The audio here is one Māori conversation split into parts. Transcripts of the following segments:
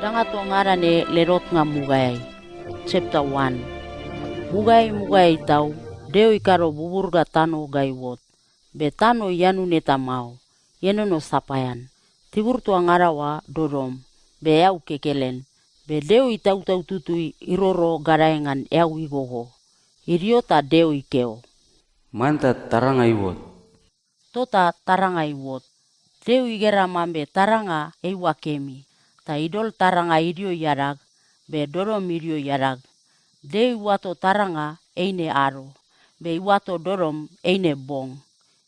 Danga to ngarane lerot nga mugay. Chapter 1. Mugay tau, deo ikaro buburga tano gaiwot. Be tano yanu neta mau, yenono sapayan. Tibur tua ngarawa dodom, be yau kekelen. Be deo itau tutui iroro garaengan yau igogo. Iriota deo ikeo. Manta taranga iwot. Tota taranga iwot. Deo igera mambe taranga ewa kemi. Ta idol taranga irio yarag, be dorom irio yarag. Deo iwato taranga eine aro, be iwato dorom eine bong.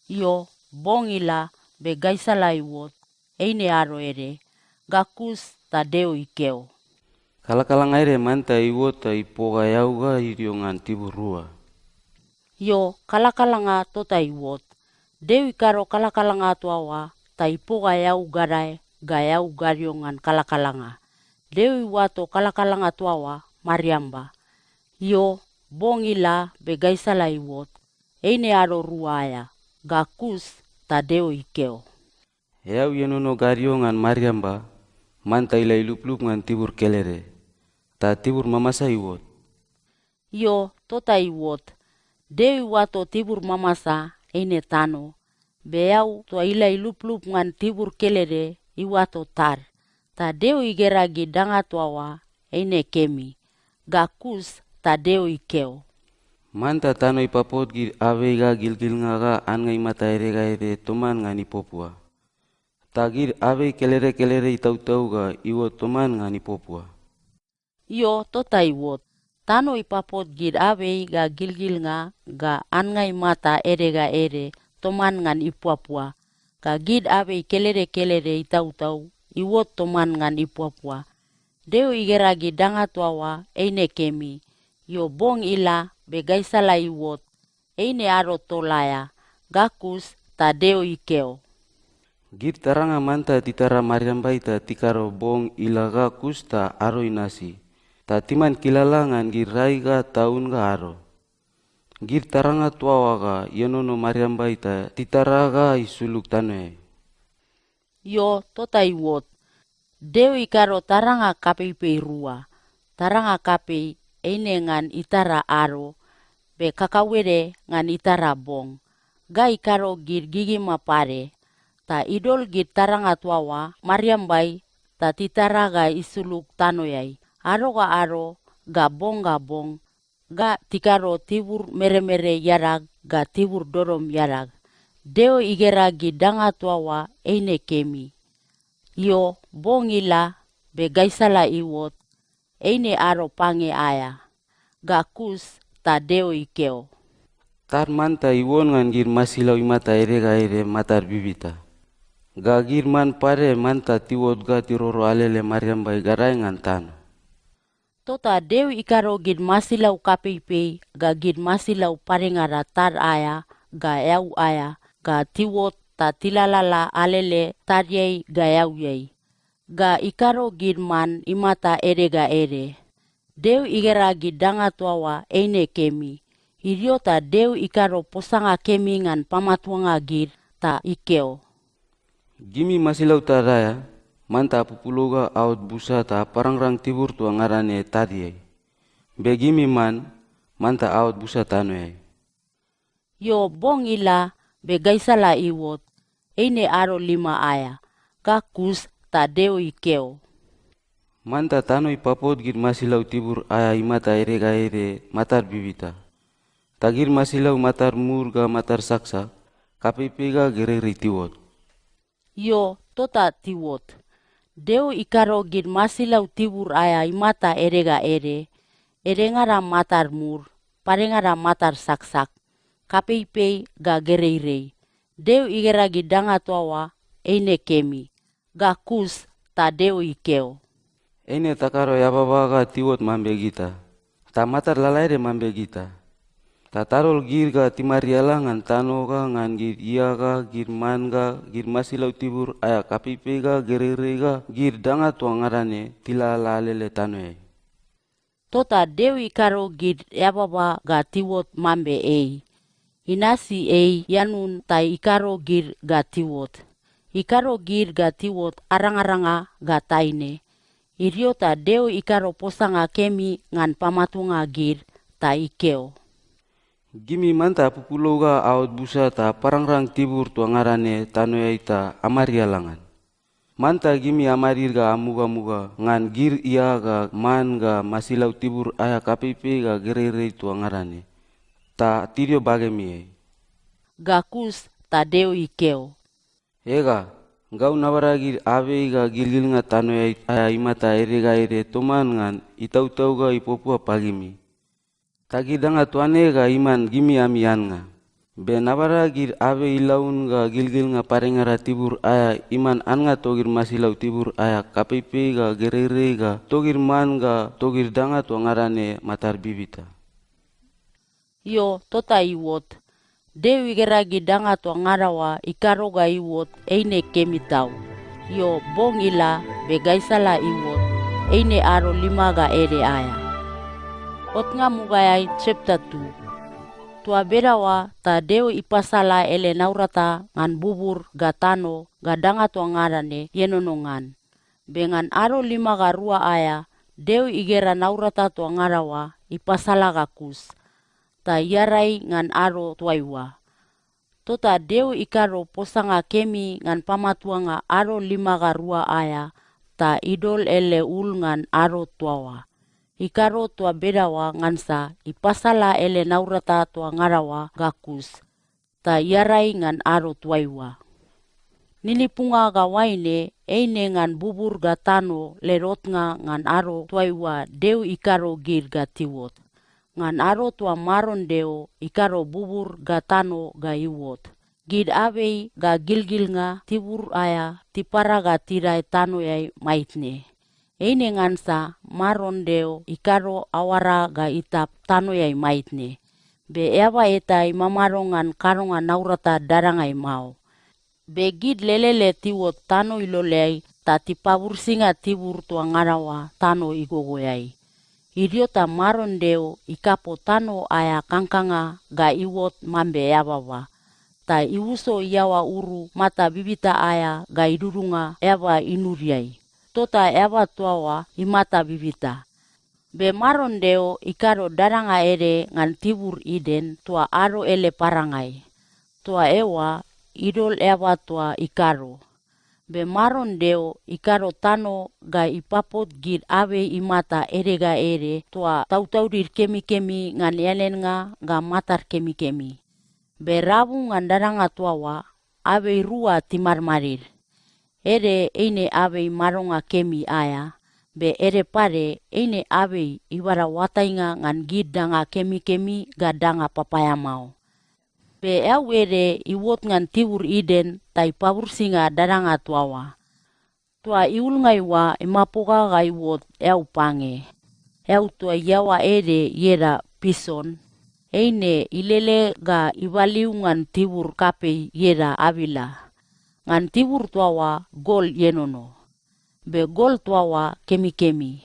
Iyo bong ila be gaisala iwot, eine aro ere, gakus ta deo ikeo. Kalakalang aire manta iwot ta ipoga yauga irio ngan tiburua. Yo kalakalanga tota iwot. Deo ikaro kalakalanga tuawa ta ipoga yau garai ga yau gariongan kalakalanga. Deo iwato kalakalanga tuawa mariamba. Yo bong ila be gaisala iwot. Eine aro ruaya. Gakus ta deo ikeo. Yau yenono gario ngan mariamba, manta ila iluplup ngan tibur kelere. Ta tibur mamasa iwot. Yo tota iwot. Deo iwato tibur mamasa eine tano. Be yau to ila iluplup ngan tibur kelere iwato tar. Ta deo igeragi danga tuawa eine kemi. Gakus ta deo ikeo. Manta tano ipapot gir aveiga gilgil ngaga angai mata erega ere toman ngan ipopua. Ta gir avei kelere itau ga iwot toman ngan ipopua. Yo tota iwot. Tano ipapot gir avei ga gilgil nga ga angai mata erega ere toman ngan ipuapua. Ga gid avei kelere itau iwot toman ngan ipuapua. Deo igeragi danga tuawa eine kemi. Yo bong ila be gaisala iwot. Eine aro tolaya. Gakus ta deo ikeo. Gir taranga manta titara mariamba ita tikaro bong ilaga kusta aro inasi. Ta timan kilala ngan gir raiga taun ga aro. Gir taranga tuawaga yenono mariamba ita titaraga isuluk tanoe. Yo tota iwot. Deo ikaro taranga kapei rua. Taranga kapei eine ngan itara aro. Be kakawere ngan itara bong. Ga ikaro gir gigi mapare. Ta idol gir taranga tuawa mariambai ta titaraga isuluk tanoyai. Aro ga bong ga tikaro tibur mere yarag ga tibur dorom yarag. Deo igeragi danga tuawa eine kemi. Yo bong ila be gaisala iwot. Eine aro pange aya. Gakus ta deo ikeo. Tar manta iwon ngan gir masilau imata erega ere matar bibita. Ga gir man pare manta tiwot ga tiroro alele mariambai garai ngan tano. Tota deo ikaro gid masilau kapei ga gid masilau parengara tar aya ga yau aya ga tiwot ta tilalala alele taryei ga yau yei. Ga ikaro gid man imata erega ere. Deo igera gid danga tuawa eine kemi. Iriota deo ikaro posanga kemi ngan pamatuanga gid ta ikeo. Gimi masilau taraya, manta pupuloga aut busa ta parangrang tibur tua ngarane tadiai. Begimi man, manta aut busa tanoe. Yo bong ila be gaisala iwot. Eine aro 5 aya. Gakus ta deo ikeo. Manta tano ipapot gir masilau tibur aya imata erega ere matar bibita. Tagir masilau matar murga matar saksa, kapipega gereri tiwot. Yo tota tiwot. Deo ikaro gid masilau tibur aya imata erega ere. Erengara matar mur, parengara matar saksak. Kapipei ga gereirei. Deo igera gidanga tuawa eine kemi. Gakus ta deo ikeo. Ene takaro yababaga tiwot mambe gita. Ta matar lalaire mambe gita. Ta tarol gir ga timariala ngan tanoga ngan gir iaga gir manga gir masilau tibur aya kapipega gererega gir danga tua ngarane tila lalele tanoe. Tota deo ikaro gid yababa ga tiwot mambe ei. Inasi ei yanun ta ikaro gir ga tiwot. Ikaro gir ga tiwot aranga ga taine. Irio ta deu ikaro posanga kemi ngan pamatunga gir ta ikeo. Gimi manta pupuloga aot busa ta parangrang tibur tua ngarane tano yaita amarialangan. Manta gimi amarir ga amuga-muga ngan gir ia ga man ga masilau tibur aya kapipi ga gerere tua ngarane. Ta tirio bagemi. Gakus ta deu ikeo. Ega, ngau nawaragir ave ga gilgil nga tano aya imata ere ga ere toman ngan itau-tau ga ipopua pagimi. Tagi danga tuane ga iman gimi amian nga. Be nawaragir ave ilaun ga gilgil nga parengara tibur aya iman an nga togir masilau tibur aya kapipi ga gerere ga togir man ga togir danga tua ngarane matar bibita. Yo tota iwot. Deu igeragi danga tua ngarawa ikaro ga iwot eine kemitau. Yo bong ila be gaisala iwot eine aro 5 ga ere aya. Otnga mugayai chapter 2. Tua berawa ta deu ipasala ele naurata ngan bubur ga tano ga danga tua ngarane yenonongan. Bengan aro 5 ga rua aya deu igera naurata tua ngarawa ipasala ga kus. Ta yarai ngan aro tuaiwa. Tota deu ikaro posanga kemi ngan pamatuanga aro 5 ga rua aya ta idol ele ul ngan aro tuawa. Ikaro tua bedawa ngansa ipasala ele naurata tua ngarawa gakus. Ta yarai ngan aro tuaiwa. Nilipunga ga waine eine ngan bubur ga tano lerotnga ngan aro tuaiwa deu ikaro gir ga tiwot. Ngan aro tua maron deo ikaro bubur ga tano ga iwot. Gid abei ga gilgil nga tibur aya tipara ga tirai tano yai maitne. Eine ngansa maron deo ikaro awara ga itap tano yai maitne. Be ewa eta imamarongan karongan naurata darangai mau. Be gid lelele tiwot tano ilolei ta tipabur singa tibur tua ngarawa tano igogoyai. Idio ta maron deo ikapo tano aya kangkanga ga iwot mambe yawawa. Ta iwuso yawa uru mata bibita aya ga idurunga ewa inuriai. Tota ewa tuawa imata bibita. Be maron deo ikaro daranga ere ngan tibur iden tua aro ele parangai. Tua ewa idol ewa tua ikaro. Be maron deo ikaro tano ga ipapot gid ave imata ere ga ere tua tautaurir kemi-kemi ngan yalen nga matar kemi-kemi. Be rabu ngan daranga tuawa ave rua timarmarir. Ere eine ave maronga kemi aya. Be ere pare eine ave iwara watainga ngan gid danga kemi-kemi ga danga papaya mau. Be ere iwot ngan tibur iden tai pabur singa daranga tuawa. Tua iulngai wa imapoga ga iwot pange. Tua yawa ere yera pison. Eine ilele ga ibaliu ngan tibur kape yera avila. Ngan tibur tuawa gol yenono. Be gol tuawa kemi-kemi.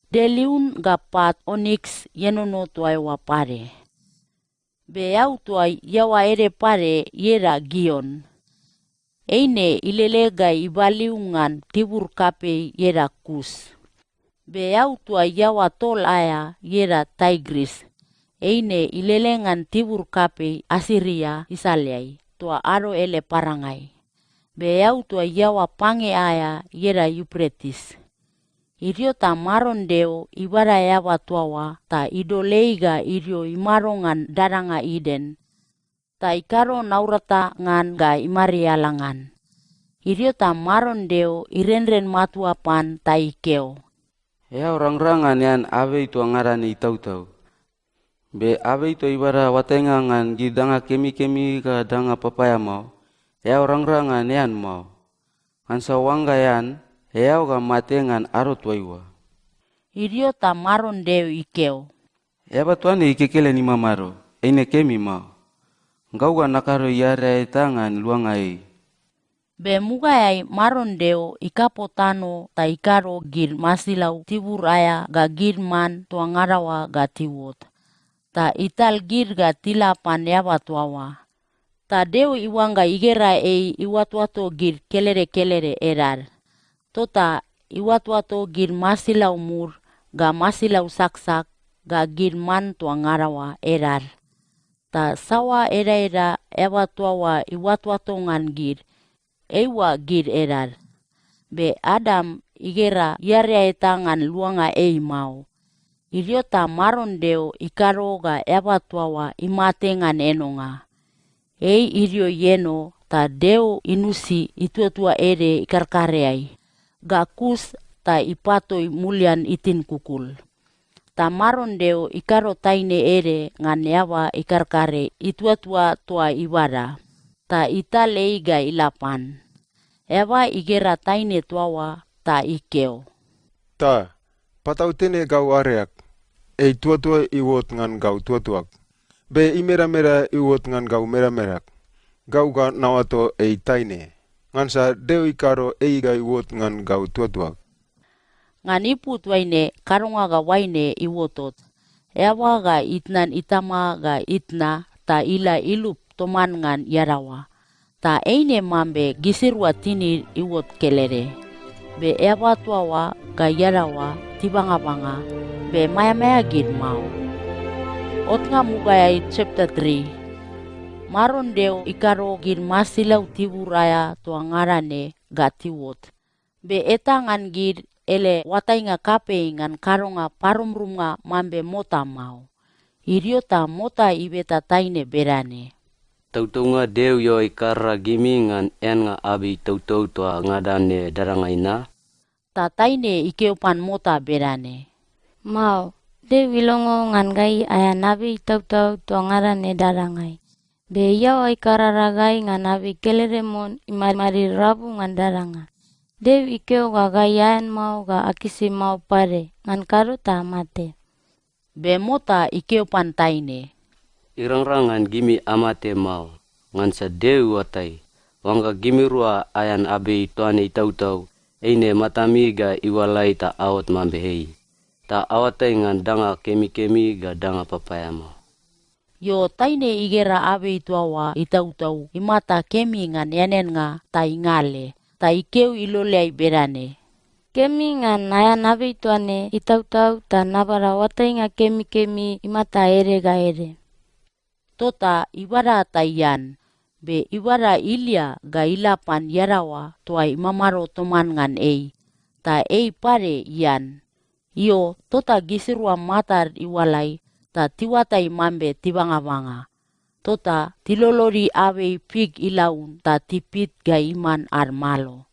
Deliun ga pat onyx yenono tuawa pare. Be tua yawa ere pare yera gion. Eine ilele ga ibaliungan tibur kape yera kus. Be tua yawa tol aya yera Tigris. Eine ilele ngan tibur kape Asiria isaliai. Tua aro ele parangai. Be tua yawa pange aya yera Euphrates. Irio ta maron deo ibara yawa tuawa ta idoleiga irio imarongan daranga iden. Ta ikaro naurata ngan ga imarialangan. Irio ta maron deo irenren matua pan ta ikeo. Ya orang-rangan yan ave itu ngarane itau-tau. Be ave itu ibara watenga ngan gidanga kemi-kemi ga danga papaya mau. Ya orang-rangan yan mau. Ansa wangga yan. Eau ga matengan aro tuaiwa. Irio ta maron deo ikeo. Eba tuane ikekele ni mamaro. Eine kemi mau. Ngau ga nakaro yare tangan luangai. Be mugayai maron deo ikapo tano ta ikaro gir masilau tibur aya ga gir man tua ngarawa ga tiwot. Ta ital gir ga tilapan yaba tuawa. Ta deo iwanga igera iwatuato gir kelere-kelere erar. Tota iwat-wato gir masilau mur, ga masilau saksak, ga gir man tua ngarawa erar. Ta sawa era-era ewa tuawa iwat-wato ngan gir, ewa gir erar. Be Adam igera iaria eta ngan luanga ei mau. Iriota maron deo ikaro ga ewa tuawa imate ngan enonga. Ei irio yeno ta deo inusi itua-tua ere ikarkareai. Ga kus ta ipatoi mulian itin kukul. Ta maron deo ikaro taine ere ngan ewa ikarkare itua-tua tua iwara. Ta italei ga ilapan. Ewa igera taine tuawa ta ikeo. Ta, patau tene gau areak. Ei tua-tua iwot ngan gau tua-tuak. Be imera-mera iwot ngan gau mera-merak. Gau ga nawato ei taine. Ngansa deo ikaro ei ga iwot ngan gau tua-tuak. Ngan iput waine karonga ga waine iwotot. Ewa ga itnan itama ga itna ta ila ilup toman ngan yarawa. Ta eine mambe gisirwa tini iwot kelere. Be ewa tuawa ga yarawa tibanga-banga. Be maya-maya gid mau. Ot nga mugayay chapter 3. Maron deo ikaro gir masilau tiburaya tua ngarane ga tiwot. Be eta ngan gir ele watai nga kape ngan karonga parumrunga mambe mota mau. Iriota mota ibeta taine berane. Tautau nga deu yo ikara gimi ngan en nga abi tautau tua ngadane darangaina. Ta taine ikeupan mota berane. Mau, deu ilongo ngan gai aya nabi tautau tua ngarane darangai. Be yau ai kararagai ngan nabi keleremon imari rabu ngan daranga. Deu ikeo ga gayan mau ga akisi mau pare ngan karuta amate. Be mota ikeupan taine. Irang-rangan gimi amate mau. Ngansa deu watai. Wangga gimi rua ayan abi tuane tautau. Eine matami ga iwalai ta awat mambehei. Ta awatai ngan danga kemi-kemi ga danga papayama. Yo taine igera abe ituawa itautau imata kemi ngan yanen nga ta ingale. Ta ikeu ilolei berane. Kemi ngan aya nabi tuane itautau ta nabara watai nga kemi-kemi imata ere ga ere. Tota ibara taiyan. Be ibara ilia ga ilapan yarawa tua imamaro toman ngan ei. Ta ei pare iyan. Iyo tota gisirwa matar iwalai. Ta tiwatai mambe tibanga-banga. Tota tilolori awe pig ilaun ta tipit ga iman armalo.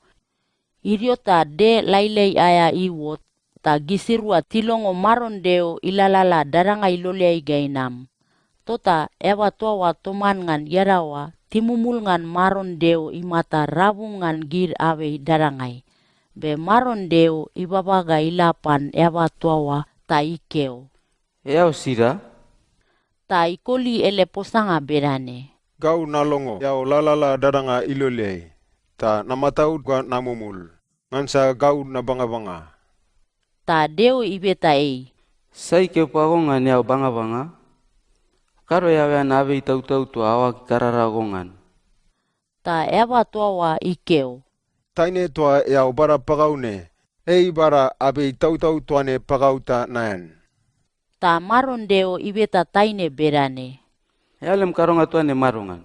Iriota de lailei aya iwot. Ta gisirwa tilongo maron deo ilalala daranga ilolei ga inam. Tota ewa tuawa toman ngan yarawa timumul ngan maron deo imata rabu ngan gir awe darangai. Be maron deo ibaba ga ilapan ewa tuawa ta ikeo. Yau sira? Ta ikoli ele posanga berane. Gau nalongo yau lalala daranga ilolei. Ta namataud ga namumul. Ngansa gau na banga-banga. Ta deo ibeta ei. Sai keupagongan yau banga-banga? Karo yau yan abe tautau tua awak kararagongan. Ta ewa tuawa ikeo. Taine tua yau bara pagaune. Ei bara abe tautau tuane pagauta nayan. Ta maron deo ibeta taine berane. Yau lem karonga tuane marongan.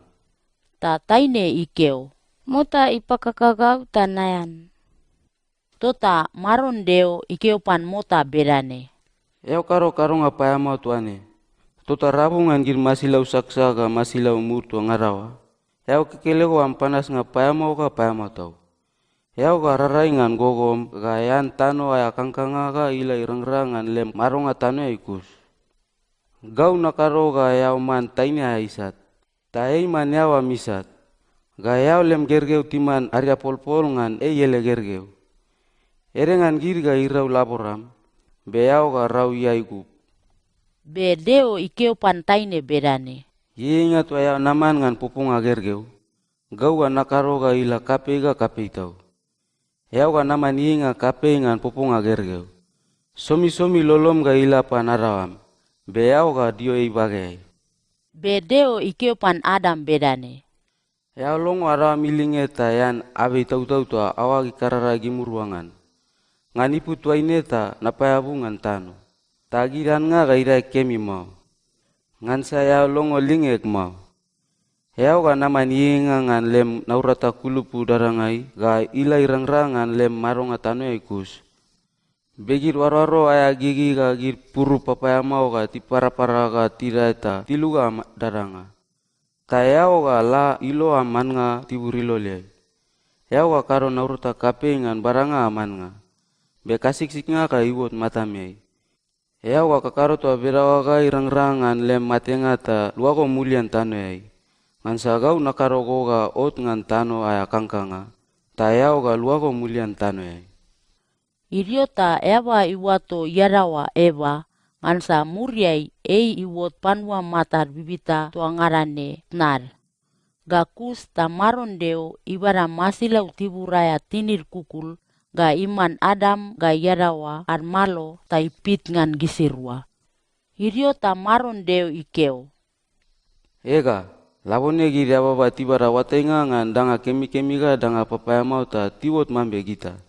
Ta taine ikeo. Mota ipakakagau ta nayan. Tota maron deo ikeopan mota berane. Yau karo karonga payama tuane. Tota rabungan gir masilau saksa ga masilau mur tua ngarawa. Yau kekelego am panas nga payama ga payama tau. Yau ga rarai ngan gogom ga yan tano aya kangkanga ga ila irang-rangan lem maronga tano ya ikus. Gau nakaro ga yau man taine aisat. Ta ei man yau amisat. Ga yau lem gergeu timan arya pol-pol ngan yele gergeu. Erengan gir ga irau laboram. Be yau ga rau iaigup. Be deo ikeopan taine berane. Ingat wa yau naman ngan pupunga gergeu. Gau ga nakaro ga ila kape ga kape tau. Yau ga naman inga kape ngan pupunga gergeu. Somi-somi lolom ga ila panarawam. Be yau ga dio bagai. Be deo ikeopan Adam berane. Yau longo arawa milinge tayan abe tau-tau tua awagi karara gimuruangan. ngan ipu tuaine ta napayabu ngan tano. Tagiran nga ga irai kemi mau. Ngan saya longo lingek mau. Heau ga naman yinga ngan lem naurata kulupu darangai ga ila irang-rangan lem maronga tano ikus. Begir waro-waro aya gigi ga gir puru papaya mau ga ti para-para ga tira eta tiluga daranga. Ta heau ga la ilo aman nga tiburilo liai. Heau ga karo naurata kape ngan baranga aman nga. Be kasik-sik nga ka iwot matamiai. Heau ga kakaro toa berawa ga irang-rangan lem matenga ta luago mulian tano yai. Ngan sagau nakaro go ga ot ngan tano aya kangkanga. Ta heau ga luago mulian tano yai. Iriota ewa iwato yarawa ewa ngansa muriai iwot panwa matar bibita tuangarane nar. Gakus ta maron deo ibara masilau tiburaya tinir kukul ga iman Adam ga yarawa armalo ta ipit ngan gisirwa. Iriota maron deo ikeo. Ega, labone giri ababa tibara watenga ngan danga kemi-kemi ga danga papaya mau ta tiwot mambe gita.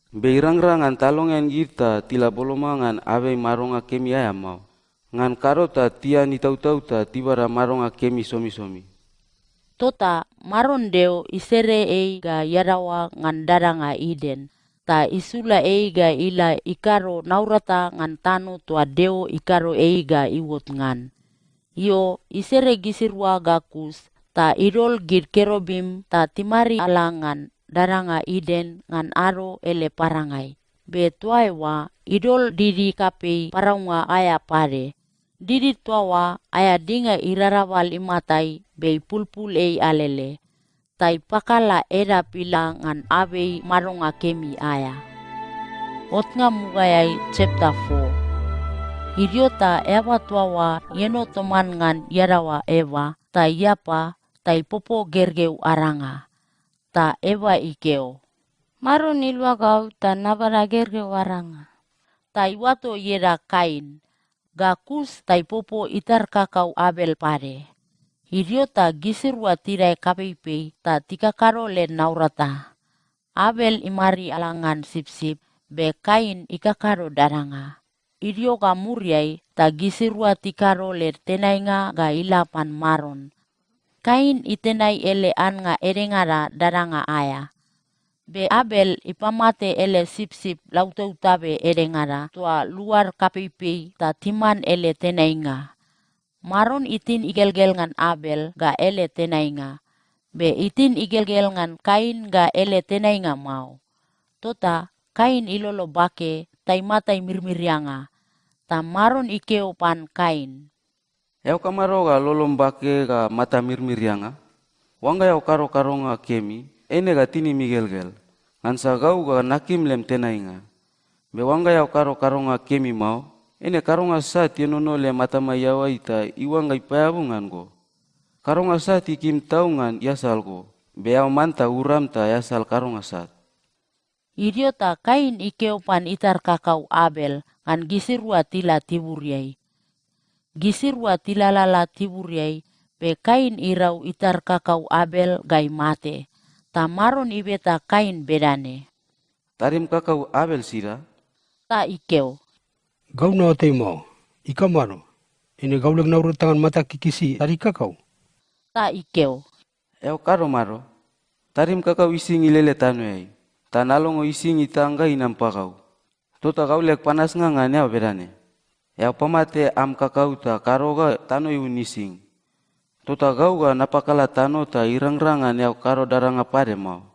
Beirang-rangan talongan gita tila bolomangan abe maronga kemi aya mau. Ngan karota tia ni tau-tau ta tibara maronga kemi somi-somi. Tota maron deo isere ga yarawa ngan daranga Iden. Ta isula ga ila ikaro naurata ngan tano tua deo ikaro ga iwot ngan. Yo isere gisirwa gakus ta irol gir kerobim ta timari alangan daranga Iden ngan aro ele parangai. Be tuaiwa idol didi kape paraunga aya pare. Didi tuawa aya dinga irarawal imatai be pulpul alele. Tai pakala era pila ngan abe maronga kemi aya. Otnga mugayai chapter 4. Idiota ewa tuawa yeno toman ngan yarawa ewa ta yapa tai popo gergeu aranga. Ta ewa ikeo. Maron ilwa gau ta nabara gergeu aranga. Ta iwato yera Kain. Gakus tai popo itar kakau Abel pare. Idiota gisirwa tirai kapeipe ta tikakaro le naurata. Abel imari alangan sip-sip be Kain ikakaro daranga. Idioga muriai ta gisirwa tikaro le tenainga ga ilapan maron. Kain itenai ele an nga erengara daranga aya. Be Abel ipamate ele sip-sip lautau tabe erengara tua luar kapeipe ta timan ele tenainga. Maron itin igelgel ngan Abel ga ele tenainga. Be itin igelgel ngan Kain ga ele tenainga mau. Tota Kain ilolo bake taimatai mirmirianga. Ta maron ikeo pan Kain. Yau kamaro ga lolom bake ga mata mirmirianga. Wanga yau karo-karo nga kemi, ene ga tini migelgel. Ngansa gau ga nakim lem tenainga. Be wanga yau karo-karo nga kemi mau, ene karo nga saat yenono le mata mayawa ita iwanga ipayabu ngan go. Karo nga saat ikim tau ngan yasal go. Be yau manta uram ta yasal karo nga saat. Idiota Kain ikeo pan itar kakau Abel ngan gisirwa tila tiburiai. Gisirwa tilalala tiburiai be Kain irau itar kakau Abel gai mate. Ta maron ibeta Kain bedane. Tarim kakau Abel sira. Ta ikeo. Gau na otay mo, ikamaro. Ini gau lag naurutangan mata kikisi tari kakau. Ta ikeo. Yau karo maro. Tarim kakau ising ilele tanuai. Tanalongo ising itangga inampakau. Tota gau lek panas nga ngan yau bedane. Yau pamate am kakau ta karo ga tano iun ising. Tota gau ga napakala tano ta irang-rangan yau karo daranga pare mau.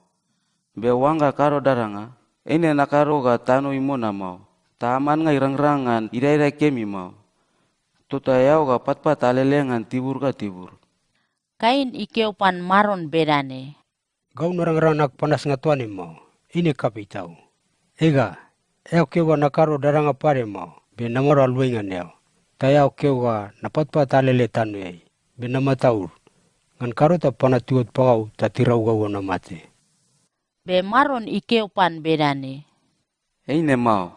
Be wanga karo daranga, ene nakaro ga tano imona mau. Ta aman nga irang-rangan ira-ira kemi mau. Tota yau ga pat-pat alelengan tibur ga tibur. Kain ikeo pan maron bedane. Gau narang-rang nak panas nga tuani mo, ini kapitaw. Ega, eo kewa nakaro daranga pare mo, be namaro alwengan eo. Tayaw kewa napatpat alele tanu yay, be namataur. Ngan karo ta panatiwot pangau ta tiraw gawa na mate. Be maron ikeo pan bedane. Eine mau.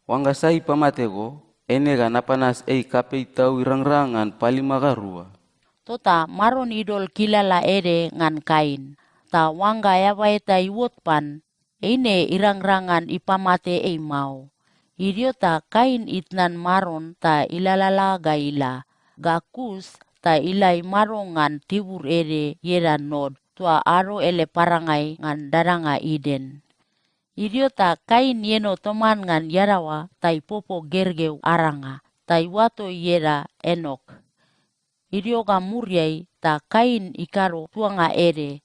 Wanga sai pamate go, ene ga napanas kape itau irang-rangan palimaga rua. Tota maron idol kilala ere ngan Kain. Ta wanga yawa eta iwot pan, eine irang-rangan ipamate ei mau. Idio ta Kain itnan maron ta ilalala ga ila. Ga Kus ta ilai maron ngan tibur ere yera Nod tua aro ele parangai ngan daranga Eden. Idio ta Kain yeno toman ngan yarawa ta ipopo gergeu aranga ta iwato yera Enok. Idio ga muriai ta Kain ikaro tuanga ere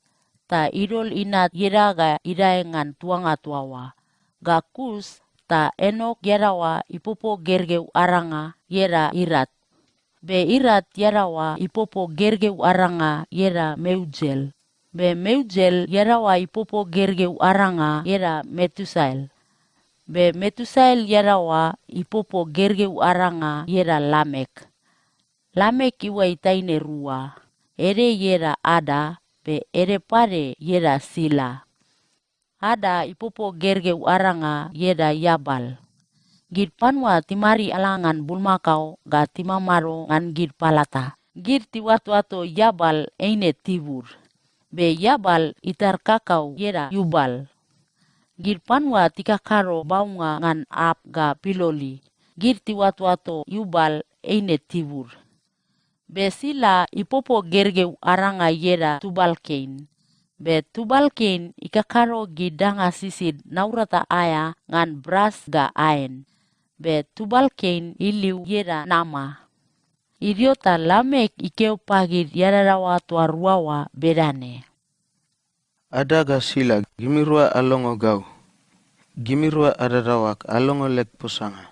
ta idol inat yera ga idae ngan tuanga tuawa. Ga Kus ta Enok yarawa ipopo gergeu aranga yera Irat. Be Irat yarawa ipopo gergeu aranga yera Meujel. Be Meujel yarawa ipopo gergeu aranga yera Metusael. Be Metusael yarawa ipopo gergeu aranga yera Lamek. Lamek iwa itaine rua. Ere yera Ada, be ere pare yera Sila. Ada ipopo gergeu aranga yera Yabal. Gid panwa timari alangan bulmakau ga timamaro ngan gid palata. Gid tiwatu-watu Yabal eine tibur. Be Yabal itar kakau yera Yubal. Gid panwa tikakaro baunga ngan ap ga piloli. Gid tiwatu-watu Yubal eine tibur. Be Sila ipopo gergeu aranga yera Tubal-Cain. Be Tubal-Cain ikakaro gidanga sisid naurata aya ngan bras ga aen. Be Tubal-Cain iliu yera Nama. Idiota Lamek ikeu pagid yararawa tua ruawa bedane. Ada ga Sila gimirua alongo gau. Gimirua adarawak alongo lek pusanga.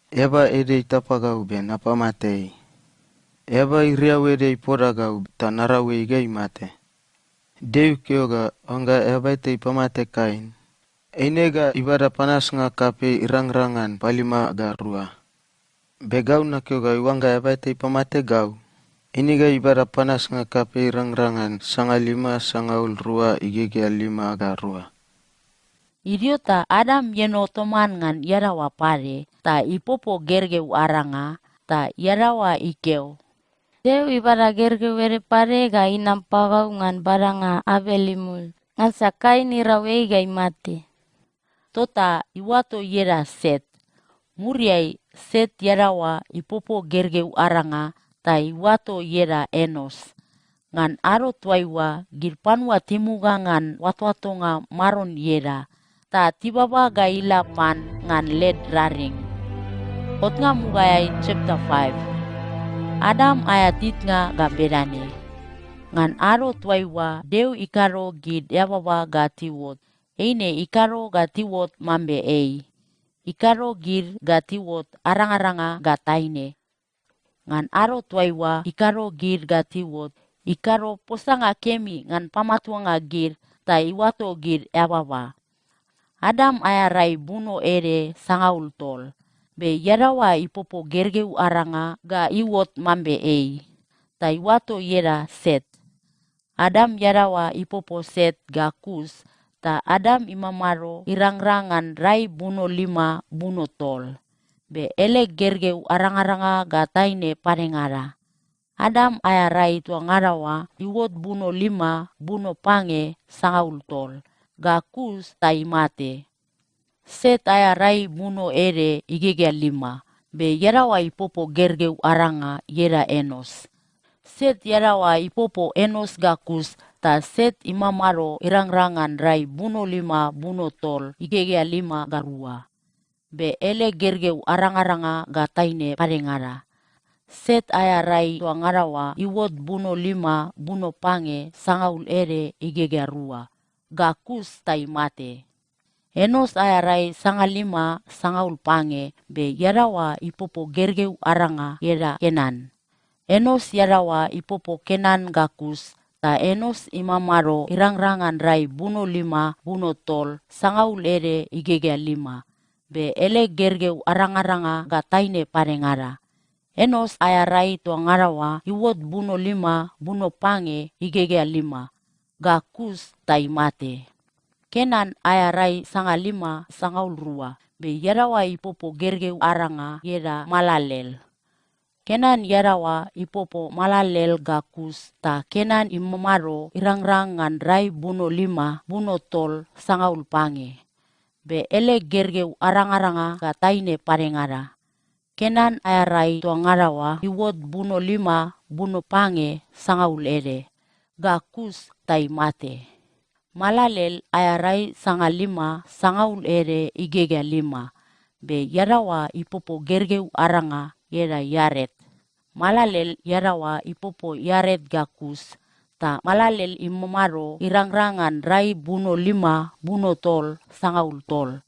Eba ede itapagau be napamatei. Eba iriau ede ipodagau ta narawe igai mate. Deu kioga onga eba ite ipamate Kain. Einega ibada panas nga kape irang-rangan palima ga rua. Begau na kioga iwanga eba ite ipamate gau. Iniga ibada panas nga kape irang-rangan sanga lima sangaul rua igege lima ga rua. Idiota Adam yeno toman ngan yarawa pare ta ipopo gergeu aranga ta yarawa ikeu. Deu ibara gergeu ere pare ga inam pagau ngan baranga abelimul. Ngan sakai ni rawei ga imate. Tota iwato yera Set. Muriai Set yarawa ipopo gergeu aranga ta iwato yera Enos. Ngan aro tuaiwa girpanwa timuga ngan watwatonga maron yera. Ta tibaba ga ila pan ngan led raring. Otnga mugayai chapter 5. Adam ayatit nga ga bedane. Ngan aro tuaiwa deu ikaro gid yababa ga tiwot. Eine ikaro ga tiwot mambe ei. Ikaro gir ga tiwot arang-aranga ga taine. Ngan aro tuaiwa ikaro gir ga tiwot. Ikaro posanga kemi ngan pamatuanga gir ta iwato gir yababa. Adam ayarai buno ere sangaul tol. Be yarawa ipopo gergeu aranga ga iwot mambe ei. Ta iwato yera Set. Adam yarawa ipopo Set ga Kus. Ta Adam imamaro irang-rangan rai buno 5 buno tol. Be ele gergeu arang-aranga ga taine parengara. Adam ayarai tua ngarawa iwot buno 5 buno pange sangaul tol. Ga Kus ta imate. Set ayarai buno ere igege 5. Be yarawa ipopo gergeu aranga yera Enos. Set yarawa ipopo Enos ga Kus. Ta Set imamaro irang-rangan rai buno 5 buno tol igege 5 ga rua. Be ele gergeu arang-aranga ga taine parengara. Set ayarai tua ngarawa iwot buno 5 buno pange sangaul ere igege rua. Ga Kus ta imate. Enos ayarai sanga 5 sangaul pange be yarawa ipopo gergeu aranga yera Kenan. Enos yarawa ipopo Kenan ga Kus. Ta Enos imamaro irang-rangan rai buno 5 buno tol sangaul ere igege 5. Be ele gergeu arang-aranga ga taine parengara. Enos ayarai tua ngarawa iwot buno 5 buno pange igege 5. Ga Kus ta imate. Kenan ayarai sanga 5 sangaul rua. Be yarawa ipopo gergeu aranga yera Malalel. Kenan yarawa ipopo malalel ga kus ta kenan imamaro irangrang ngan rai buno 5 buno tol sangaul pange. Be ele gergeu arang-aranga ga taine parengara. Kenan ayarai tua ngarawa iwot buno 5 buno pange sangaul ere. Ga kus tai mate. Malalel ayarai sanga 5 sangaul ere igega 5. Be yarawa ipopo gergeu aranga yera yaret. Malalel yarawa ipopo yaret gakus. Ta malalel imamaro irangrangan rai buno 5 buno tol sangaul tol.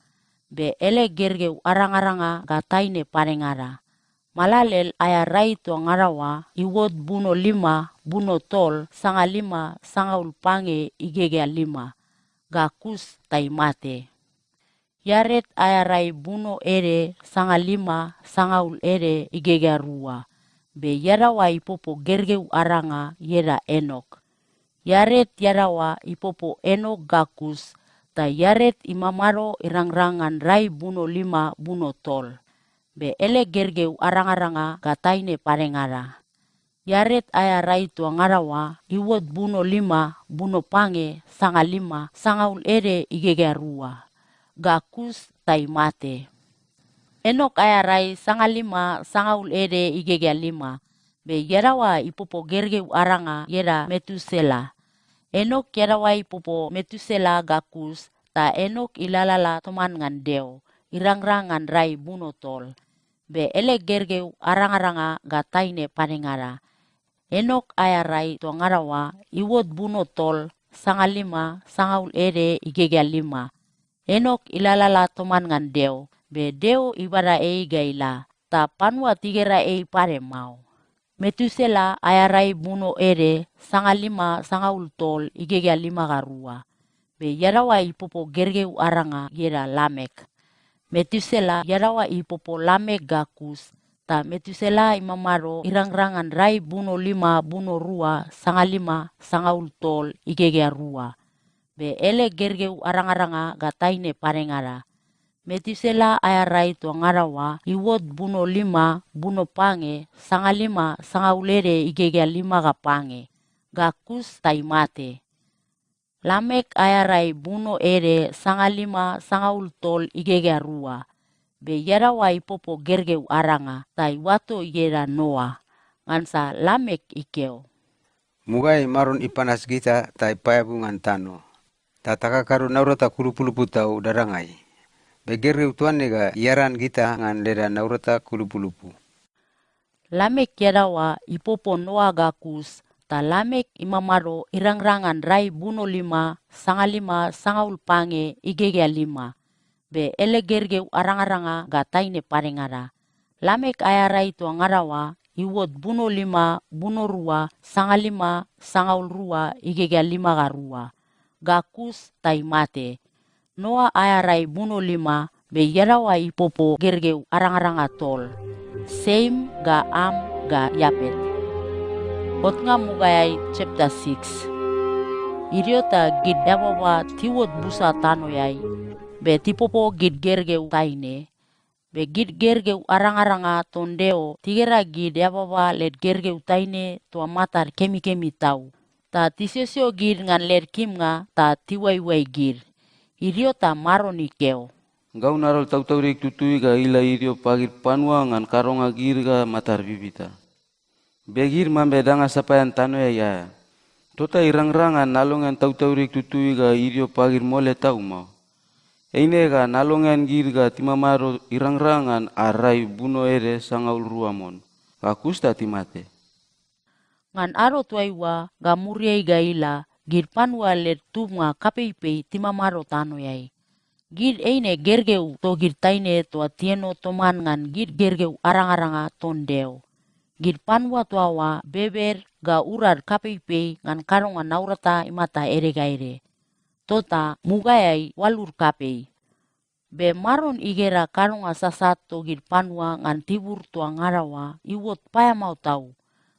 Be ele gergeu arang-aranga ga taine parengara. Malalel aya rai tua ngarawa iwot buno 5 buno tol sanga 5 sangaul pange igega 5. Gakus tai mate. Yaret aya rai buno ere sanga 5 sangaul ere igega 2. Be yarawa ipopo gergeu aranga yera Enok. Yaret yarawa ipopo Enok gakus. Ta yaret imamaro irangrangan rai buno 5 buno tol. Be ele gergeu arang-aranga gataine parengara. Yaret aya rai tua ngarawa iwot buno 5 buno pange sanga 5 sangaul ere igega 2. Gakus tai mate. Enok aya rai sanga 5 sangaul ere igega 5. Be yarawa ipopo gergeu aranga yera Metusela. Enok yarawa ipopo Metusela gakus. Ta Enok ilalala toman ngan deo. Irangrangan rai buno tol. Be ele gergeu arang-aranga gataine panengara. Enok aya rai tua ngarawa iwot buno tol sanga 5 sangaul ere igega 5. Enok ilalala toman ngan deo. Be deo ibara ei gaila. Ta panua tigera ei pare mau. Metusela aya rai buno ere sanga 5 sangaul tol igega 5 garua. Be yarawa ipopo gergeu aranga yera Lamek. Metusela yarawa ipopo Lamek gakus. Ta Metusela imamaro irangrangan rai buno 5 buno 2 sanga 5 sangaul tol igega 2. Be ele gergeu arang-aranga gataine parengara. Metusela aya rai tua ngarawa iwot buno 5 buno pange sanga 5 sangaul ere igega 5 ga pange. Gakus tai mate. Lamek aya rai buno ere sanga 5 sangaul tol igega 2. Be yarawa ipopo gergeu aranga tai wato yera Noa. Ngansa Lamek ikeo. Mugai maron ipanas gita tai payabungan tano. Tataka karu naurata kulupulupu tau darangai. Begergeu tuan nega yaran kita ngan leda naurata kulupulupu. Lamek yarawa ipopo Noa gakus. Ta Lamek imamaro irangrangan rai buno 5 sanga 5 sangaul pange igega 5. Be ele gergeu arang-aranga gataine parengara. Lamek aya rai tua ngarawa iwot buno 5 buno 2 sanga 5 sangaul 2 igega 5 garua. Gakus tai mate. Noa aya rai buno 5 be yarawa ipopo gergeu arang-aranga tol. Sem ga Am ga Yapet. Otnga mugayai chapter 6. Iriota gid dabawa tiwot busa tano yai. Be tipopo gid gergeu taine. Be gid gergeu arang-aranga tondeo tigera gid dabawa let gergeu taine tua matar kemi-kemi tau. Ta tisesio gid ngan let kimnga ta tiwai-wai gid. Iriota maron ikeo. Gau narol tau-taurik tutui ga ila irio pagir panua ngan karonga gir ga matar bibita. Begir mambe danga sapayan tano ya. Tota irang-rangan nalongan tau-taurik tutui ga irio pagir mole tau mau. Eine ga nalongan gir ga timamaro irang-rangan arai buno ere sangaul ruamon. Ga kusta timate. Ngan aro tuaiwa ga muriai ga ila. Gir panua let tubnga kapeipei timamaro tano yai. Gir eine gergeu to gir taine to atieno toman ngan gir gergeu arang-aranga tondeo. Gir panua tuawa beber ga urar kapeipei ngan karonga naurata imata ere ga ere. Tota mugayai walur kapei. Be maron igera karonga sasat to gir panua ngan tibur tua ngarawa iwot payamau tau.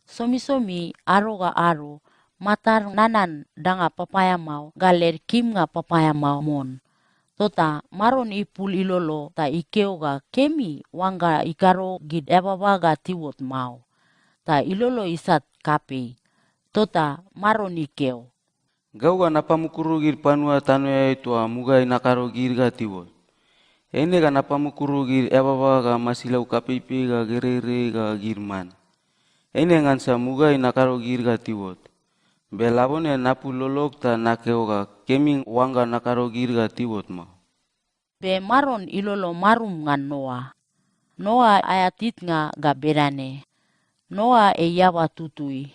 Somi-somi aro ga aro. Matar nanan danga papaya mau galer kim nga papaya mau mon. Tota maron ipul ilolo ta ikeo ga kemi wanga ikaro gid ebaba ga tiwot mau. ta ilolo isat kapei. Tota maron ikeo. Gau ga napamukuru gir panua tanoyai tua mugai nakaro gir ga tiwot. Ene ga napamukuru gir ebaba ga masilau kapeipe ga gerere ga girman. Ene ngansa mugai nakaro gir ga tiwot. Be labone napu lolok ta nakeo ga keming wanga nakaro gir ga tiwot ma. Be maron ilolo marum ngan Noa. Noa ayatit nga ga berane. Noa yawa tutui.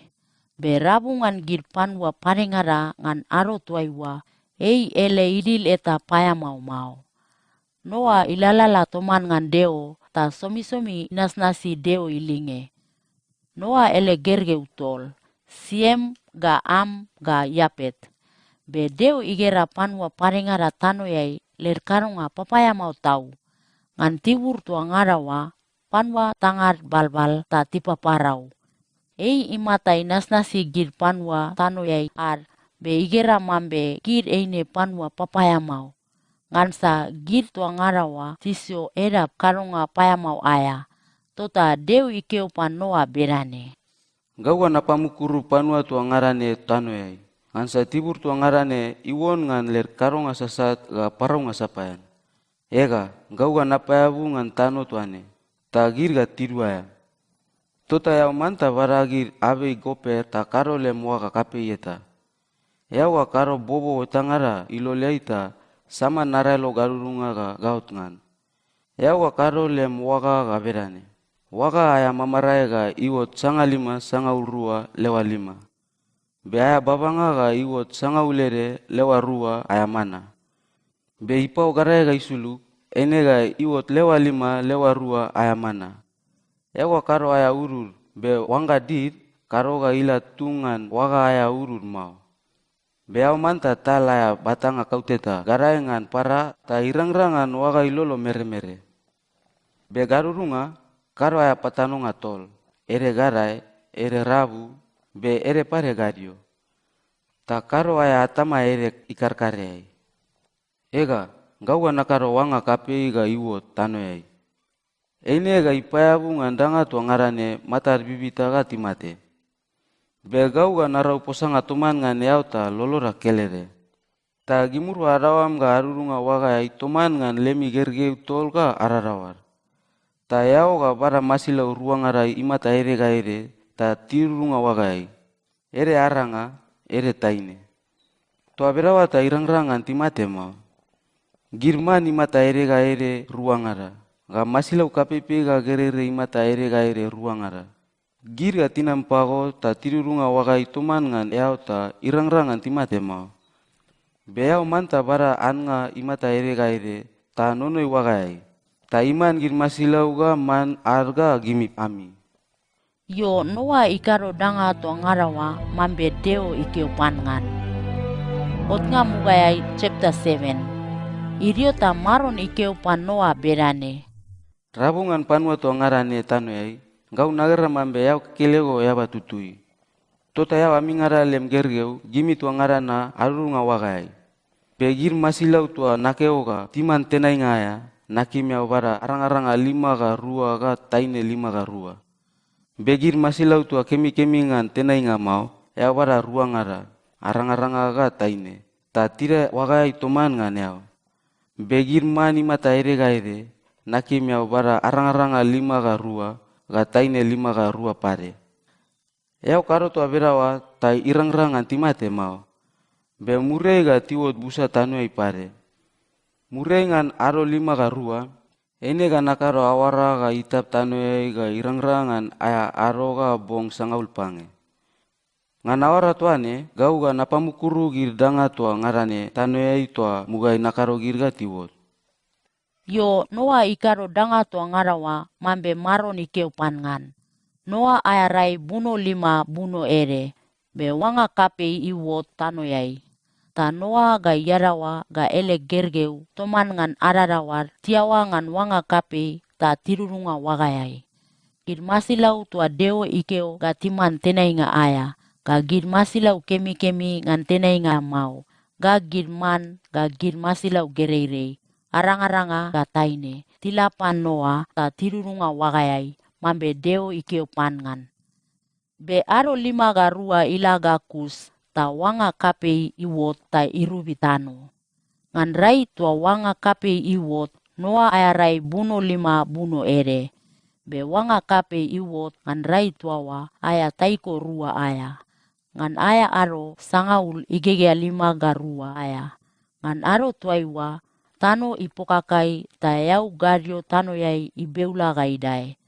Be rabungan gir panwa parengara ngan aro tuaiwa. Ele idil eta paya mau. Noa ilalala toman ngan deo ta somi-somi nasnasi deo ilinge. Noa ele gerge utol. Siem ga Am ga Yapet. Be deo igera panwa parengara tanoyai ler karunga papaya mau tau. Ngan tibur tua ngarawa panwa tangar balbal ta tipa parau. Imata inasnasi gir panwa tanoyai ar. Be igera mambe gir eine panwa papaya mau. Ngansa gir tua ngarawa sisio edap karunga paya mau aya. Tota deu ikeo pan Noa berane. Gau ga napamukuru panua tua ngarane tanoyai. Ngansa tibur tua ngarane iwon ngan ler karunga sasat ga parunga sapayan. Ega, gau ga napayabu ngan tano tuane. Ta gir ga tiduaya. Tota yau manta baragir abe goper ta karo lem waka kape yeta. Yau ga karo bobo tangara iloleita sama narelo garurunga ga gaut ngan. Yau ga karo lem waka ga berane. Waka aya mamarai ga iwot sanga 5 sanga urua lewa 5. Be aya babanga ga iwot sanga ulere lewa 2 aya mana. Be ipau garai ga isuluk ene ga iwot lewa 5 lewa 2 aya mana. Yau ga karo aya urur be wanga dit karo ga ila tungan waka aya urur mau. Be au manta tal aya batanga kauteta garai ngan para ta irang-rangan waka ilolo mere-mere. Be garurunga karo aya patanonga tol, ere garai, ere rabu, be ere pare gadio. Ta karo aya atama ere ikar-kareai. Ega, gau ga nakaro wanga kapei ga iwot tanoyai. Eine ga ipayabu ngandanga tua ngarane matar bibita ga timate. Be gau ga narau posanga toman ngan yau ta lolora kelere. Ta gimuru arawam ga arurunga waga toman ngan lemi gergeu tol ga ararawar. Ta yau ga bara masilau ruangara imata ere ga ere, ta tirunga wagai. Ere aranga, ere taine. Tua berawa ta irang-rangan timate mau. Girman imata ere ga ere ruangara. Ga masilau kapepe ga gerere imata ere ga ere ruangara. Gir ga tinam pago ta tirurunga wagai toman ngan yau ta irang-rangan timate mau. Be yau manta bara anga imata ere ga ere, ta nonoi wagai. Ta iman gir masilau ga man arga gimip ami. Yo Noa ikaro danga tua ngarawa mambe deo ikeo pangan. Otnga mugayai chapter 7. Irio ta maron ikeo pan Noa berane. Rabungan panua tua ngarane tanoyai, gau nagara mambe yau kelego yaba tutui. Tota yau ami ngara lem gergeu, gimi tua ngarana arurunga wagai. Be gir masilau tua nakeo ga timan tenai ngaya. Nakim yau bara arang-aranga 5 ga 2 ga taine 5 ga 2. Begir masilau tua kemi-kemi ngan tenai nga mau, yau bara ruangara, arang-aranga ga taine. Ta tira wagai toman ngan yau. Begir mani mata ere ga ere, nakim yau bara arang-aranga 5 ga 2 ga taine 5 ga 2 pare. Yau karo tua berawa tai irang-rangan timate mau. Be murei ga tiwot busa tanuai pare. Murei ngan aro 5 ga 2, ene ga nakaro awara ga itap tanoyai ga irang-rangan aya aro ga bong sangaul pange. Ngan awara tuane, gau ga napamukuru gir danga tua ngarane tanoyai tua mugai nakaro gir ga tiwot. Yo Noa ikaro danga tua ngarawa mambe maron ikeo pangan. Noa ayarai buno 5 buno ere, be wanga kapei iwot tanoyai. Ta Noa ga yarawa ga ele gergeu toman ngan ararawar tiawa ngan wanga kapei ta tirurunga wagayai. Gir masilau tua deo ikeo ga timan tenai nga aya, ga gir masilau kemi-kemi ngan tenai nga mau, ga gir man ga gir masilau gereirei, arang-aranga ga taine, tilapan Noa ta tirurunga wagayai, mambe deo ikeo pangan. Be aro 5 ga rua ilaga kus ta wanga kapei iwot ta irubi tano. Ngan rai tua wanga kapei iwot noa aya rai buno 5 buno ere. Be wanga kapei iwot ngan rai tua wa aya taiko rua aya. Ngan aya aro sangaul igegea 5 ga rua aya. Ngan aro tua iwa tano ipokakai ta yau gario tano yai ibeula ga idai.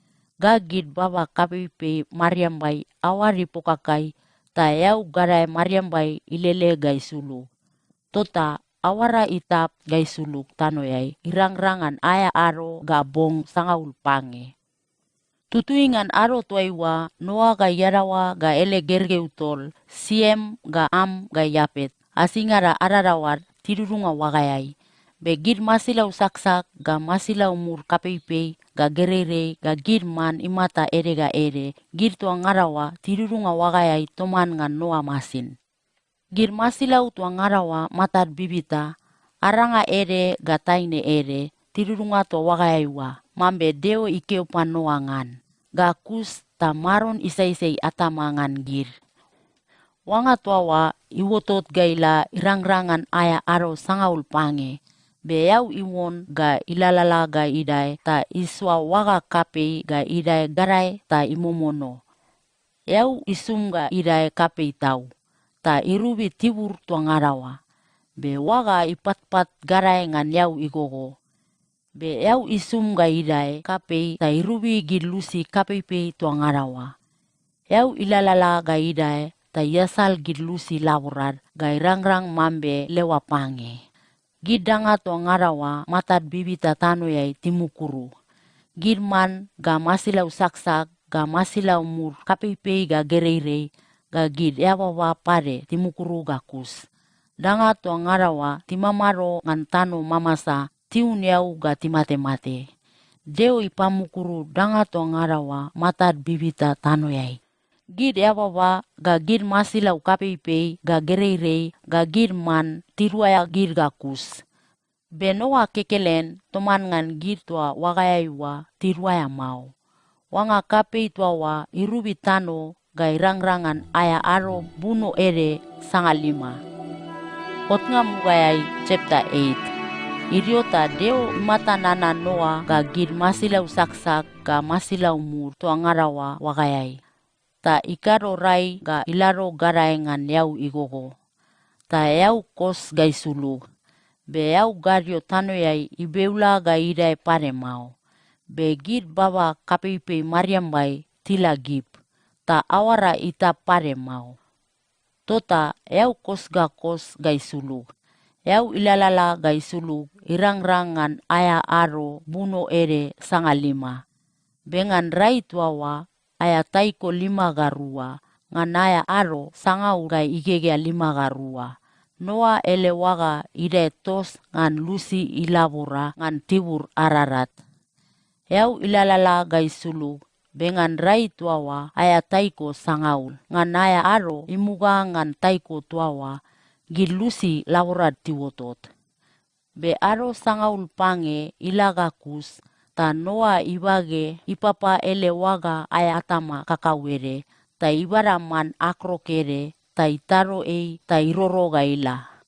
Gagid baba kapipe Mariambai awari pokakai ta yau garai Mariambai ilele gai sulu. Tota awara itap gai suluk tano yai irang-rangan aya aro ga bong sangaul pange. Tutuingan aro tuaiwa noa ga yarawa ga ele gergeutol siem ga am ga yapet asingara ararawar tirurunga wagayai. Begir masilau saksak ga masilau mur kapeipei ga gerere ga gir man imata ere ga ere gir tua ngarawa tirurunga wagayai toman ngan noa masin. Gir masilau tua ngarawa matar bibita aranga ere ga taine ere tirurunga tua wagayai wa mambe deo ikeo panoa ngan ga kus ta maron isai-isai atama ngan gir. Wanga tua wa iwotot gaila irang-rangan aya aro sangaul pange. Be yau iwon ga ilalala ga idai ta iswa waga kapei ga idai garai ta imomono. Yau isum ga idai kapei tau ta irubi tibur tua ngarawa. Be waga ipat-pat garai ngan yau igogo. Be yau isum ga idai kapei ta irubi gidlusi kapei pei tua ngarawa. Yau ilalala ga idai ta yasal gidlusi laborar ga irangrang mambe lewa pange. Gidanga tua ngarawa matat bibita tano yai timukuru. Gidman ga masilau saksak ga masilau mur kapeipei ga gereirei ga gid yawawa pare timukuru ga kus. Danga tua ngarawa timamaro ngan tano mamasa tiun yau ga timate-mate. Deo ipamukuru danga tua ngarawa matat bibita tano yai. Gid yawawa ga gid masilau kapeipei ga gereirei ga gid man tiruaya gid ga kus. Benoa kekelen toman ngan gid tua wagayai wa tiruaya mau. Wanga kapei tua wa irubi tano ga irang-rangan aya aro buno ere sanga 5. Otnga mugayai chapter 8. Iriota deo imata nana noa ga gid masilau saksak ga masilau mur tua ngarawa wagayai. Ta ikaro rai ga ilaro garai ngan yau igogo. Ta yau kos gai suluk. Be yau gario tano yai ibeula ga idai pare mau. Be gid baba kapeipei Mariambai tila gip. Ta awara ita pare mau. Tota yau kos gai suluk. Yau ilalala gai suluk irang-rangan aya aro buno ere sanga 5. Bengan rai tuawa aya taiko 5 ga rua, ngan aya aro sangau gai igegea 5 ga rua. Noa ele waga ide tos ngan lusi ilabura ngan tibur ararat. Yau ilalala gai suluk, bengan rai tuawa aya taiko sangaul, ngan aya aro imuga ngan taiko tuawa, gid lusi laborat tiwotot. Be aro sangaul pange ilaga kus, ta noa ibage ipapa ele waga aya atama kakawere ta ibara man akrok ere ta itaro ta iroro gaila.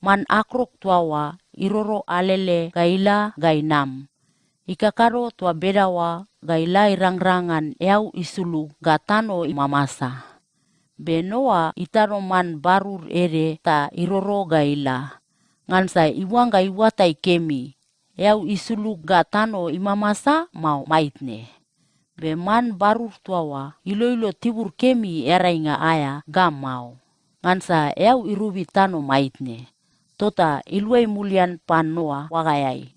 Man akrok tuawa iroro alele gaila gainam. Ikakaro tua bedawa gaila irang-rangan yau isulu gatano mamasa. Be noa itaro man barur ere ta iroro gaila. Ngansa iwang ga iwatai kemi. Yau isuluk ga tano imamasa mau maitne. Be man barur tuawa ilo-ilo tibur kemi erainga aya ga mau. Ngansa yau irubi tano maitne. Tota iluai mulian pan Noa wagayai.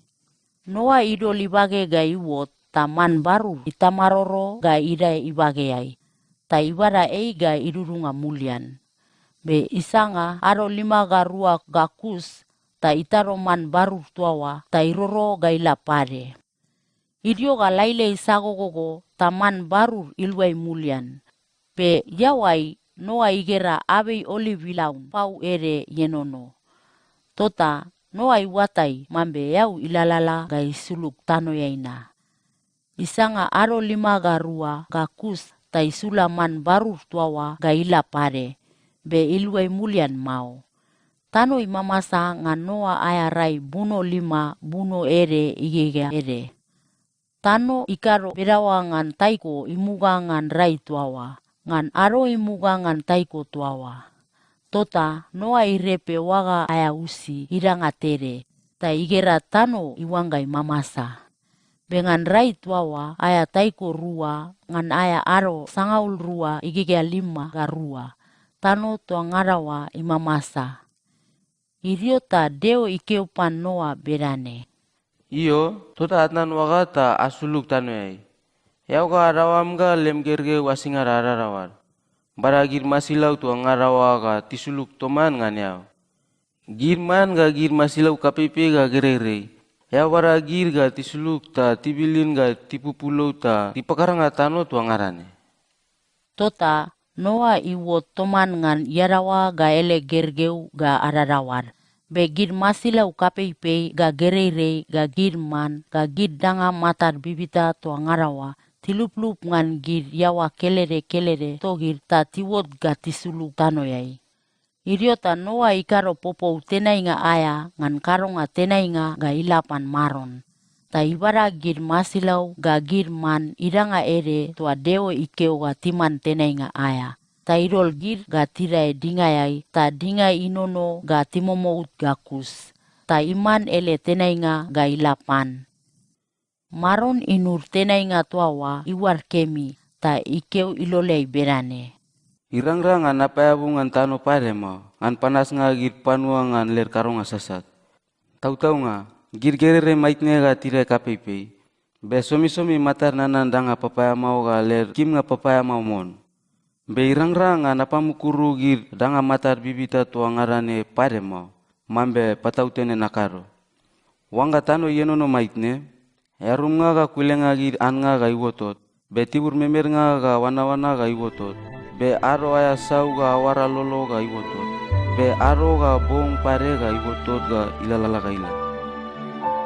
Noa idol ibage ga iwot ta man barur itamaroro ga idai ibageai. Ta ibara ga idurunga mulian. Be isanga aro 5 ga rua ga kus ta itaro man barur tuawa ta iroro gaila pare. Idio ga laile isagogogo ta man barur iluai mulian. Pe yawai Noa igera abei olive ilaun pau ere yenono. Tota Noa iwatai mambe yau ilalala ga isuluk tano yaina. Isanga aro 5 ga rua ga kus ta isulaman barur tuawa ga ila pare, be iluai mulian mau. Tano imamasa ngan Noa aya rai buno 5 buno ere igega ere. Tano ikaro berawa ngan taiko imuga ngan rai tuawa, ngan aro imuga ngan taiko tuawa. Tota Noa irepe waga aya usi iranga tere, ta igera tano iwangga imamasa. Bengan rai tuawa aya taiko rua, ngan aya aro sangaul rua igega 5 ga rua. Tano tua ngarawa imamasa. Iriota deo ikeupan Noa berane. Iyo, tota atnan waga ta asuluk tano yai. Yau ka arawam ga lem gerge wasingar ararawar. Baragir masilau tua ngarawa ga tisuluk toman ngan yau. Girman ga gir masilau kapepe ga gerere. Yau baragir ga tisuluk ta tibilin ga tipupulau ta tipakarang tano tua ngarane. Tota Noa iwo toman ngan yarawa ga ele gergeu ga ararawar. Be gir masilau kapepe ga gerere ga girman ga gir danga matar bibita tua ngarawa. Tiluplup ngan gir yawa kelere to gir ta tiwot ga tisuluk tano yai. Iriota Noa ikaro popo tenai nga aya ngan karonga tenai nga ga ilapan maron. Ta ibara gir masilau ga girman iranga ere tua deo ikeo ga timan tenai nga aya. Ta irol gir ga tirai dingayai ta dingai inono ga timomout ga kus. Ta iman ele tenai nga ga ilapan. Maron inur tenai nga tuawa iwar kemi ta ikeu ilolei berane. Irangrang ngan apayabu ngan tano pare mau, ngan panas nga gir panua ngan ler karonga sasat. Tau nga, gir gerere maitne ga tire kapepe. Be somi matar nanan danga papaya mau ga ler kim nga papaya mau mon. Be irangrang ngan apamukuru gir danga matar bibita tua ngarane pare mau, mambe patautene nakaro. Wanga tano yenono maitne, yarum nga ga kulenga gir an nga ga iwotot, be tibur memer nga ga wana ga iwotot, be aro aya sau ga awara lolo ga iwotot, be aro ga bong pare ga iwotot ga ilalala ga ila.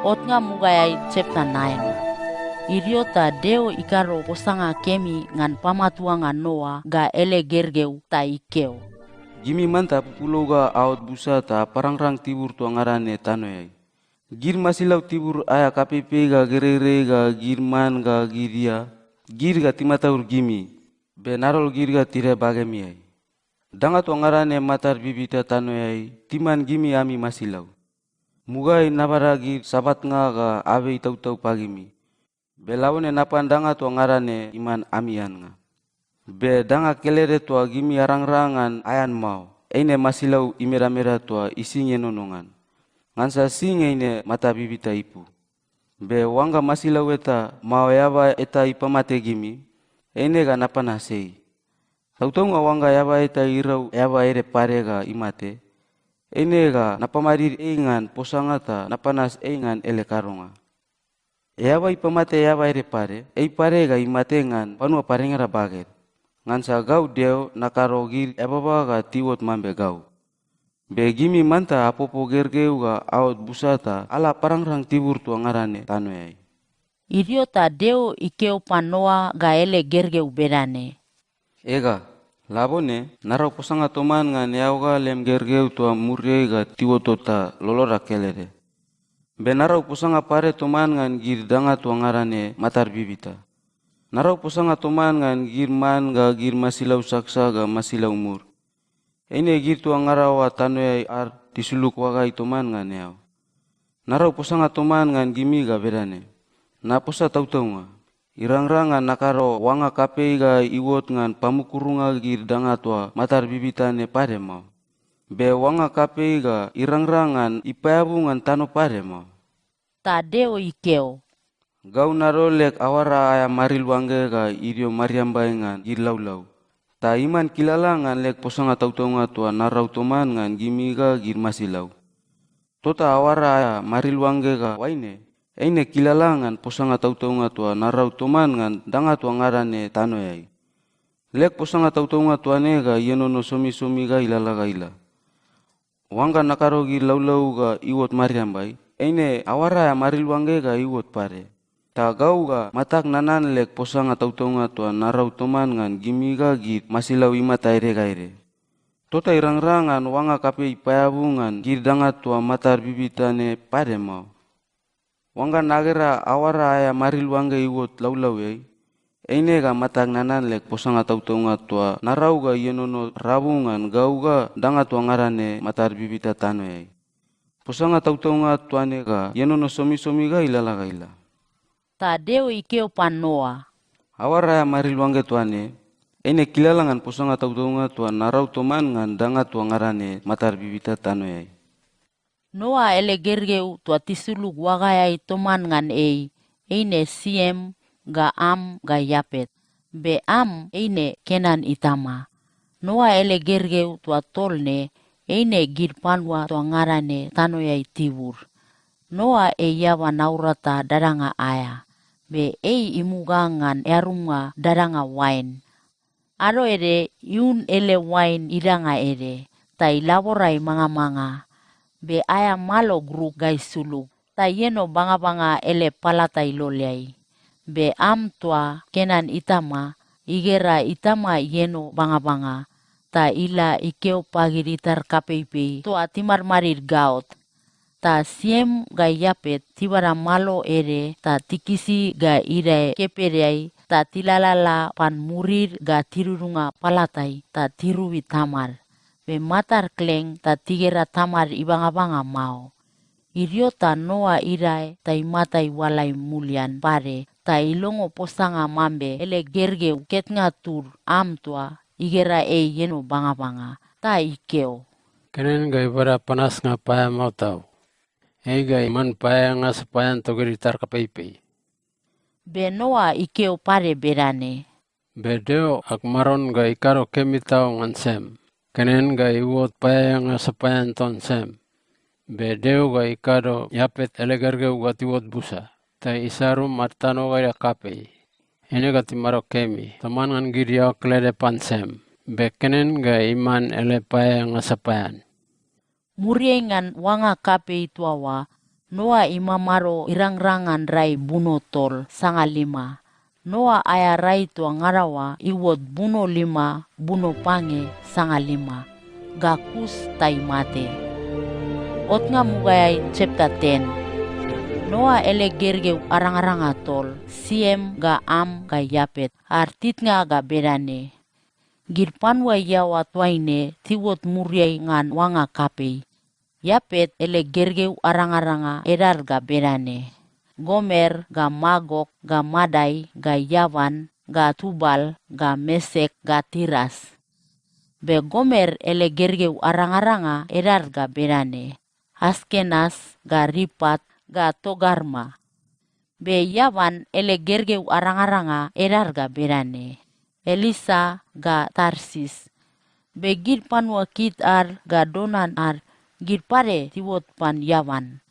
Ot nga mugayai chapter 9. Iriota deo ikaro posanga kemi ngan pamatua ngan Noa ga ele gergeu ta ikeo. Gimi manta pupulau ga aot busa ta parangrang tibur tua ngarane tano yai. Gir masilau tibur aya kapepe ga gerere ga girman ga giria, gir ga timataur gimi, be narol gir ga tire bagemi yai. Danga tua ngarane matar bibita tano yai, timan gimi ami masilau. Mugai nabara gir sabat nga ga ave itau pagimi. Be lawane napan danga tua ngarane iman amian nga. Be danga kelere tua gimi arangrangan ayan mau, eine masilau imera-mera tua isinge nonongan. Ngansa singe ine mata bibita ipu. Be wanga masilau eta mau yaba eta ipamate gimi, eine ga napana sei. Tautau nga wanga yaba eta irau yaba ere pare ga imate, eine ga napamarir eingan posanga ta napanas eingan ele karonga. Yaba ipamate yaba ere pare, pare ga imate ngan panua parengara baget. Ngansa gau deo nakaro gir yababa ga tiwot mambe gau. Be gimi manta apopo gergeu ga aot busata ala parangrang tibur tua ngarane tano yai. Iriota deo ikeo panoa ga ele gergeu berane. Ega, labone narau posanga toman ngan yau ga lem gergeu tua murye ga tiwotota lolora kelere. Be narau posanga pare toman ngan gir danga tua ngarane matar bibita. Narau posanga toman ngan gir man ga gir masilau saksa ga masilau mur. Ine gir tua ngarawa tano yai ar tisuluk wagai toman ngan yau. Narau posanga toman ngan gimi ga berane. Na posa tautau nga. Irangrangan nakaro wanga kapei ga iwot ngan pamukurunga gir danga tua matar bibita ne pare mau. Be wanga kapei ga irangrangan ipayabu ngan tano pare mau. Ta deo ikeo. Gau narolek awara aya maril wange ga irio mariambai ngan gir laulau. Ta iman kilala ngan lek posanga tautonga tua narau toman ngan gimi ga gir masilau. Tota awara aya maril wange ga waine. Eine kilala ngan posanga tautonga tua narau toman ngan danga tua ngarane tano yai. Lek posanga tautonga tua ne ga yenono somi ga ilala ga ila. Wanga nakaro gir laulau ga iwot mariambai. Eine awara aya maril wange ga iwot pare. Ta gau ga matak nanan lek posanga tautonga tua narau toman ngan gimi ga git masilau imata ere. Tota irang-rangan wanga kape ipayabungan gir danga tua matar bibitane pade mau. Wanga nagera awara aya maril wanga iwot laulau yai. Eine ga matak nanan lek posanga tautonga tua narau ga yenono rabungan gau ga danga tua ngarane matar bibita tano yai. Posanga tautonga tuane ga yenono somi-somi ga ilala ga ila. Ta Deo ikeo pan Noa. Awara aya maril wanga tuane, eine kilalangan posanga tautonga tua narau toman ngan danga tua ngarane matar bibita tano yai. Noa ele gergeu tua tisuluk wagayai toman ngan eine Siem ga Am ga Yapet. Be Am eine Kenan itama. Noa ele gergeu tua tolne eine gir panwa tua ngarane tano yai tibur. Noa yawa naurata daranga aya. Be imuga ngan erunga daranga wine. Aro ere yun ele wine iranga ere. Ta ilaborai manga-manga. Be aya malo gruk gai suluk. Ta yeno banga-banga ele palata iloleai. Be Am tua Kenan itama, igera itama yeno banga-banga. Ta ila ikeo pagir itar kapeipi tua timar marir gaot. Ta Siem ga Yapet tibara malo ere ta tikisi ga irae kepereai ta tilalala pan murir ga tirurunga palatai ta tiruwi tamar. Be matar kleng ta tigera tamar ibanga-banga mau. Iriota Noa irae ta imatai walai mulian pare ta ilongo posanga mambe ele gerge ketnga tur Am tua igera yeno banga-banga ta ikeo. Kenen ga ibara panas nga paya mau tau. Ega iman paya nga sapayan togeri tar kapeipi. Be Noa ikeo pare berane. Be Deo ak maron ga ikaro kemi tau ngan Sem. Kenen ga iwot paya nga sapayan ton Sem. Be Deo ga ikaro Yapet elegergeu ga tiwot busa. Ta isarum martano ga kapei. Ene ga timaro kemi. Taman ngan giriao klede pan Sem. Be kenen ga iman ele paya nga sapayan. Muriengan wanga kape ituawa, Noa imamaro irang-rangan rai buno tol sanga 5. Noa aya rai tua ngarawa iwot buno 5, buno pange sanga 5. Gakus tai mate. Otnga mugayai chapter 10. Noa ele gergeu arang-aranga tol, Siem ga Am ga Yapet, artitnga ga berane. Girpanwa yawa twaine tiwot muriai ngan wanga kapei. Yapet ele gergeu arang-aranga erar ga berane. Gomer ga Magok ga Madai ga Yavan ga Tubal ga Mesek ga Tiras. Be Gomer ele gergeu arang-aranga erar ga berane. Askenas ga Ripat ga Togarma. Be Yavan ele gergeu arang-aranga erar ga berane. Elisa ga Tarsis. Be girpan wakit ar ga Donan ar girpare tiwot pan Yavan.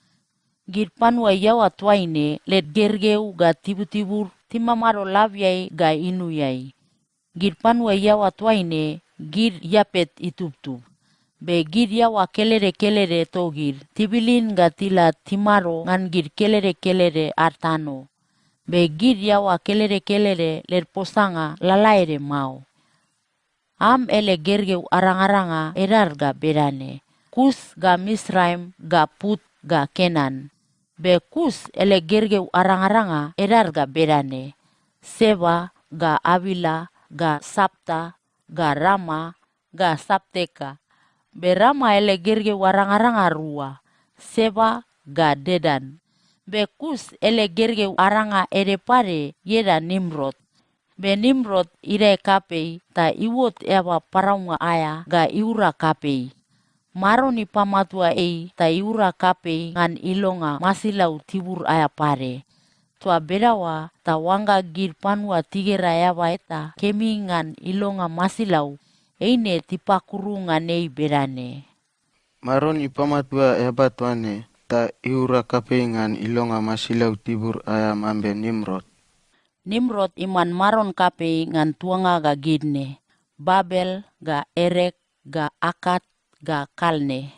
Girpan wa yawa twaine let gergeu ga tibutibur timamaro lavyai ga inuyai. Girpan wa yawa twaine gir Yapet itubtub. Be gir yawa kelere-kelere togir tibilin ga tila timaro ngan gir kelere-kelere artano. Be gir yawa kelere-kelere ler posanga lalaire mau. Am ele gergeu arang-aranga erar ga berane. Kus ga Misraim ga Put ga Kenan. Be Kus ele gergeu arang-aranga erar ga berane. Seba ga Avila ga Sapta ga Rama ga Sapteka. Be Rama ele gergeu arang-aranga rua. Seba ga Dedan. Be Kus ele gergeu aranga erepare yeda Nimrod. Be Nimrod ire kapei ta iwot ewa paraunga aya ga iura kapei. Maro ni pamatua ta iura kapei ngan ilonga masilau tibur aya pare. Tua bedawa ta wanga gir panua tigera ewa eta kemi ngan ilonga masilau eine tipakuru ngan berane. Maron ipamatua ebatuane ta iura kapeingan ilonga masilau tibur aya mambe Nimrod. Nimrod iman maron kapei ngan tuanga ga Gidne, Babel ga Erek ga Akat ga Kalne.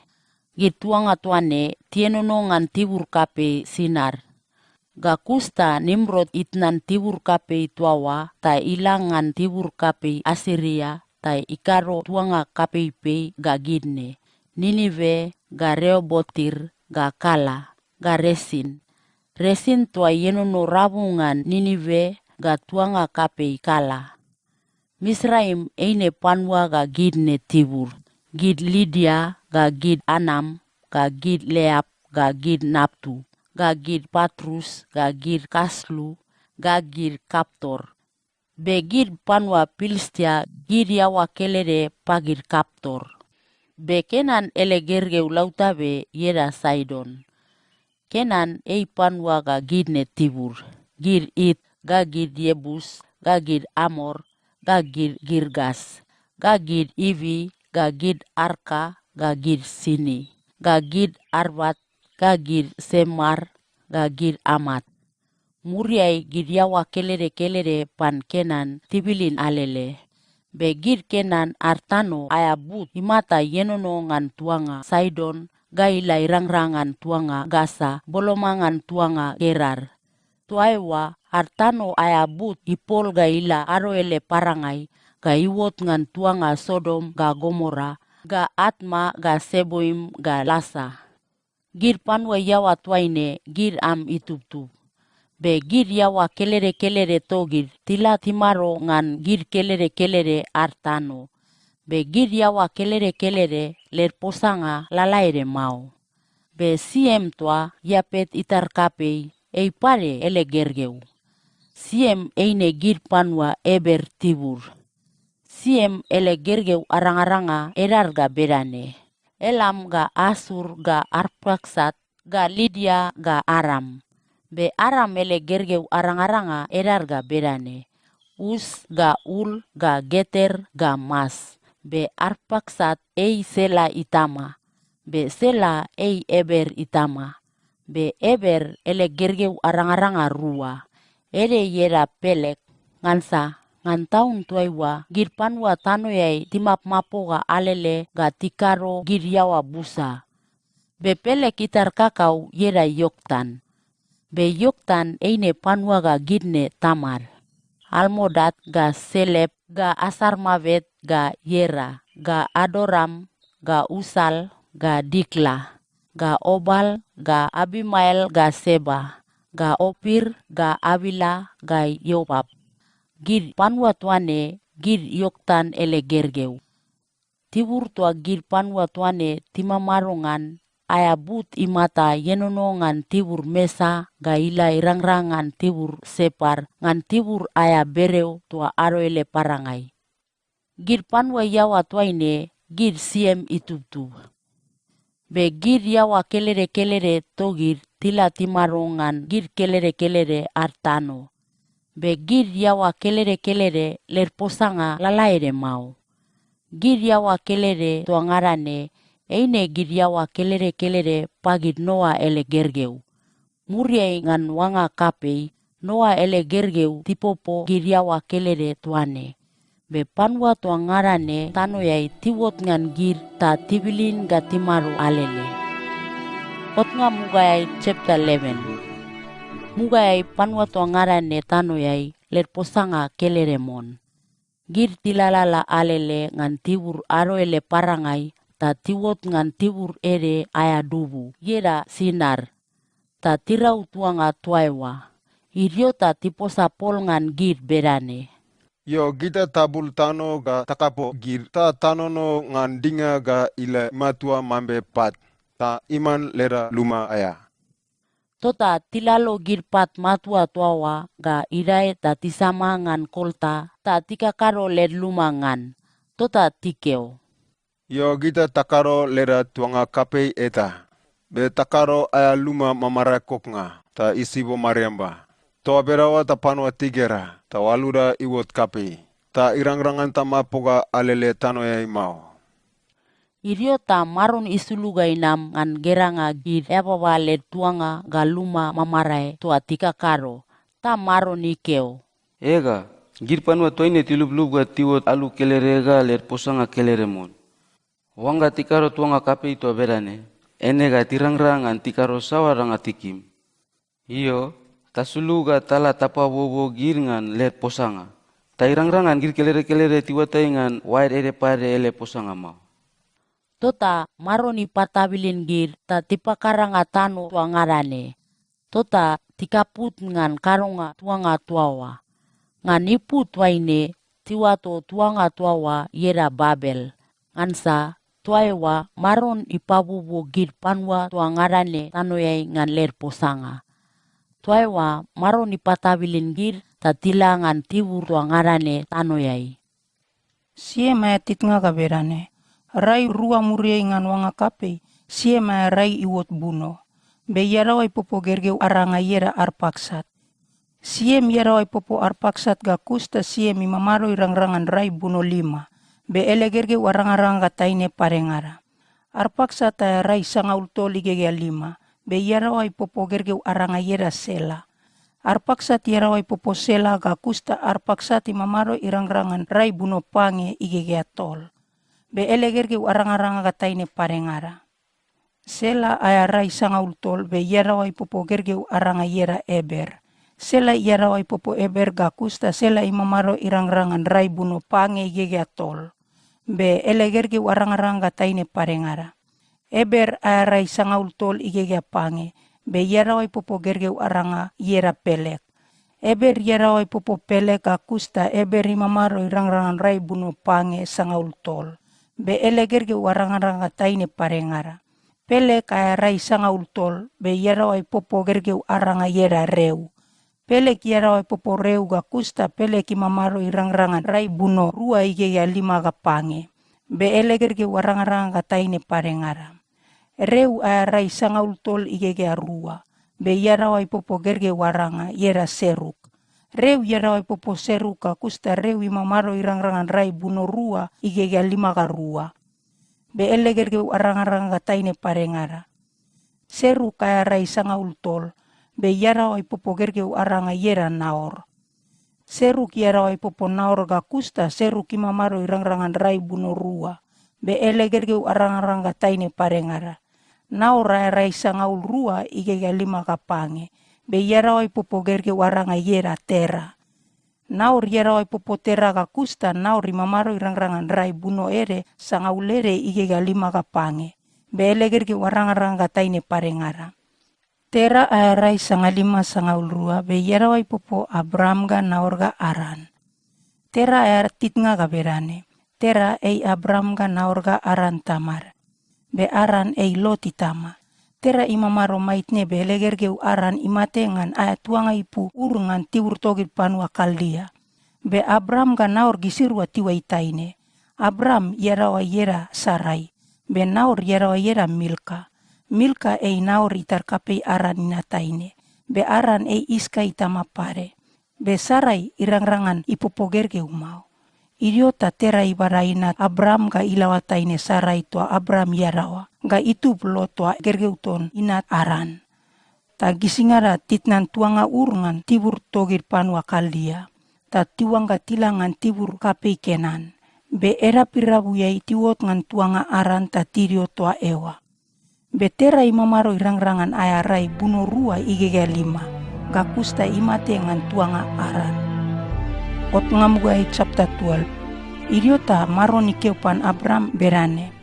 Gituanga tuane tienono ngan tibur kapei Sinar. Ga kusta Nimrod itnan tibur kapei tuawa ta ilangan tibur kapei Asiria ta ikaro tuanga kapei pei ga gidne. Ninive ga Reobotir ga Kala ga Resin. Resin tua yenono rabungan Ninive ga tuanga kapei Kala. Misraim eine panwa ga gidne tibur. Gid Lydia ga gid Anam ga gid Leap ga gid Naptu. Ga gid Patrus, ga gid Kaslu, ga gid Kaptor. Be gid panwa Pilistia gid yawa kelere pagid Kaptor. Be Kenan ele gergeu lauta be yera Sidon. Kenan ei panwa ga gid ne tibur. Gid It, ga gid Yebus, ga gid Amor, ga gid Girgas. Ga gid Ivi, ga gid Arka, ga gid Sini. Ga gid Arbat, ga gid Semar, ga gid Amat. Muriai gid yawa kelere pan Kenan tibilin alele. Be gid Kenan artano ayabut imata yenono ngan tuanga Sidon, ga ila irangrangan tuanga Gasa, bolomangan tuanga Gerar. Tuaiwa artano ayabut ipol ga ila aroele parangai, ga iwot ngan tuanga Sodom ga Gomora, ga Atma ga Seboim ga Lasa. Gid panwa yawa tuaine gid am ituptup. Be gid yawa kelere togid tila timaro ngan gid kelere artano. Be gid yawa kelere ler posanga lalaire mau. Be siem tua yapet itar kapei ei pare ele gergeu. Siem eine gid panwa Eber tibur. Siem ele gergeu arang-aranga erar ga berane. Elam ga Asur ga Arpaksat ga Lydia ga Aram. Be Aram ele gergeu arang-aranga erar ga berane. Us ga Ul ga Geter ga Mas. Be Arpaksat ei Sela itama. Be Sela ei Eber itama. Be Eber ele gergeu arang-aranga Rua. Ere yera Pelek ngansa ngan taun tuaiwa gid panwa tano yai timap mapo ga alele ga tikaro gid yawa busa. Be Pelek itar kakau yera Yoktan. Be Yoktan eine panwa ga gidne Tamar. Almodat ga Selep ga Asarmavet ga Yera ga Adoram ga Usal ga Dikla ga Obal ga Abimael ga Seba ga Opir ga Avila ga Yobab. Gid panwa tuane gid Yoktan ele gergeu. Tibur tua gid panwa tuane timamarongan ayabut imata yenono ngan tibur Mesa ga ila irangrangan tibur Separ ngan tibur aya bereu tua aro ele parangai. Gid panwa yawa tuaine gid siem ituptup. Be gid yawa kelere togid tila timarongan gid kelere artano. Be gid yawa kelere ler posanga lalaire mau. Gid yawa kelere tuangarane eine gid yawa kelere pagid Noa ele gergeu. Muriai ngan wanga kapei Noa ele gergeu tipopo gid yawa kelere tuane. Be panwa tuangarane tano yai tiwot ngan gid ta tibilin ga timaru alele. Otnga Mugai chapter 11. Mugai panwa tuangarane tano yai ler posanga keleremon. Gid tilalala alele ngan tibur aro ele parangai ta tiwot ngan tibur ere aya dubu yera Sinar. Ta tirau tuanga tuaiwa. Irio ta tiposa pol ngan gid berane. Yo gita tabul tano ga takapo gir ta tano no ngan dinga ga ila matua mambe pat ta iman lera luma aya. Tota tilalo gid pat matua tuawa ga irai ta tisama ngan kolta ta tikakaro ler luma ngan. Tota tikeo. Yo gita takaro lera tuanga kapei eta. Be takaro aya luma mamara koknga ta isibo mariamba. Toa berawa ta panwa tigera ta walura iwot kapei. Ta irangrangan ta mapoga alele tano ya imao. Irio ta maron isuluga inam ngan geranga gid epawa le tuanga ga luma mamarai tua tikakaro. Ta maron ikeo. Ega, gid panwa toine tilub-lub ga tiwot alu kelere ga ler posanga keleremon. Wanga tikaro tuanga kapei tua berane. Ene ga tirangrangan tikaro sawaranga tikim. Iyo, Tasulu ga tala tapa wowo gir ngan let posanga. Ta irang-rangan gir kelere-kelere tiwatai ngan wair ere pare ele posanga mau. Tota maroni patabilin gir ta tipakaranga tanu tua ngarane. Tota tikaput ngan karonga tuanga tuawa. Ngan ipu tuaine tiwato tuanga tuawa yera Babel. Ngansa tuaewa maron ipabubu gir panwa tua ngarane tanoyai ngan ler posanga. Tuaewa maron ipatabilin gir ta tila ngan tibur tua ngarane tanoyai. Sie maya titnga kaberane. Rai rua muriai ngan wanga kape, sie maya rai iwot buno. Be yarawai popo gergeu aranga yera arpaksat. Siem yarawai popo arpaksat ga kusta siem imamaro irang-rangan rai buno 5. Be ele gergeu aranga-ranga taine parengara. Arpaksat aya rai sangaul toli gegea 5. Be yarawai popo gergeu aranga yera Sela. Arpaksat yarawai popo Sela ga kusta arpaksat imamaro irang-rangan rai buno pange igegea tol. Be ele gergeu aranga-ranga taine parengara. Sela aya rai sangaul tol be yarawai popo gergeu aranga yera Eber. Sela yarawai popo Eber ga kusta Sela imamaro irang-rangan rai buno pange igegea tol. Be ele gergeu aranga-ranga taine parengara. Eber aya rai sangaul tol igegea pange. Be yarawai popo gergeu aranga yera Pelek. Eber yarawai popo Pelek ga kusta Eber imamaro irang-rangan rai buno pange sangaul tol. Be ele gergeu aranga-ranga taine parengara. Pelek aya rai sangaul tol be yarawai popo gergeu aranga yera Reu. Pelek yarawai popo Reu ga kusta Pelek imamaro irang-rangan rai buno rua igegea 5 ga pange. Be ele gergeu aranga-ranga taine parengara. Reu aya rai sangaul tol igegea 2. Be yarawai popo gergeu aranga yera Seruk. Reu yarawai popo Seruk ga kusta Reu imamaro irang-rangan rai buno rua igegea 5 ga 2. Be ele gergeu aranga-ranga taine parengara. Seruk aya rai sangaul tol be yarawai popo gergeu aranga yera Naor. Seruk yarawai popo Naor ga kusta Seruk imamaro irang-rangan rai buno rua. Be ele gergeu aranga-ranga taine parengara. Naor aya rai sangaul rua igegea 5 ga pange. Be yarawai popo gergeu aranga yera Tera. Naor yarawai popo Tera ga kusta Naor imamaro irang-rangan rai buno ere sangaul ere igegea 5 ga pange. Be ele gergeu aranga-ranga taine parengara. Tera aya rai sanga 5 sangaul rua be yarawai popo Abram ga Naor ga Aran. Tera aya titnga ga berane. Tera ei Abram ga Naor ga Aran Tamar. Be Aran ei Lot itama. Tera imamaro maitne be ele gergeu Aran imatengan aya tuanga ipu urungan tiwur togit panua Kaldia. Be Abram ga Naor gisirua tiwa itaine. Abram yarawai yera Sarai. Be Naor yarawai yera Milka. Milka ei Naor itarkapei Aran inataine. Be Aran ei Iska itama pare. Be Sarai irang-rangan ipopo gergeu mau. Idiota Tera ibaraina Abram ga ilawataine Sarai tua Abram yarawa. Ga itu Lot tua gergeuton inat Aran. Ta gisingara titnan tuanga urungan tibur togir panua Kaldia. Ta tiwanga tilangan tibur kapei Kenan. Be era pirabu yai tiwot ngan tuanga Aran ta tirio tua Ewa. Be Tera imamaro irang-rangan aya rai buno rua igegea 5. Ga kusta imate ngan tuanga Aran. Ot ngamugai chapter 12. Idiota maroni keupan Abram berane.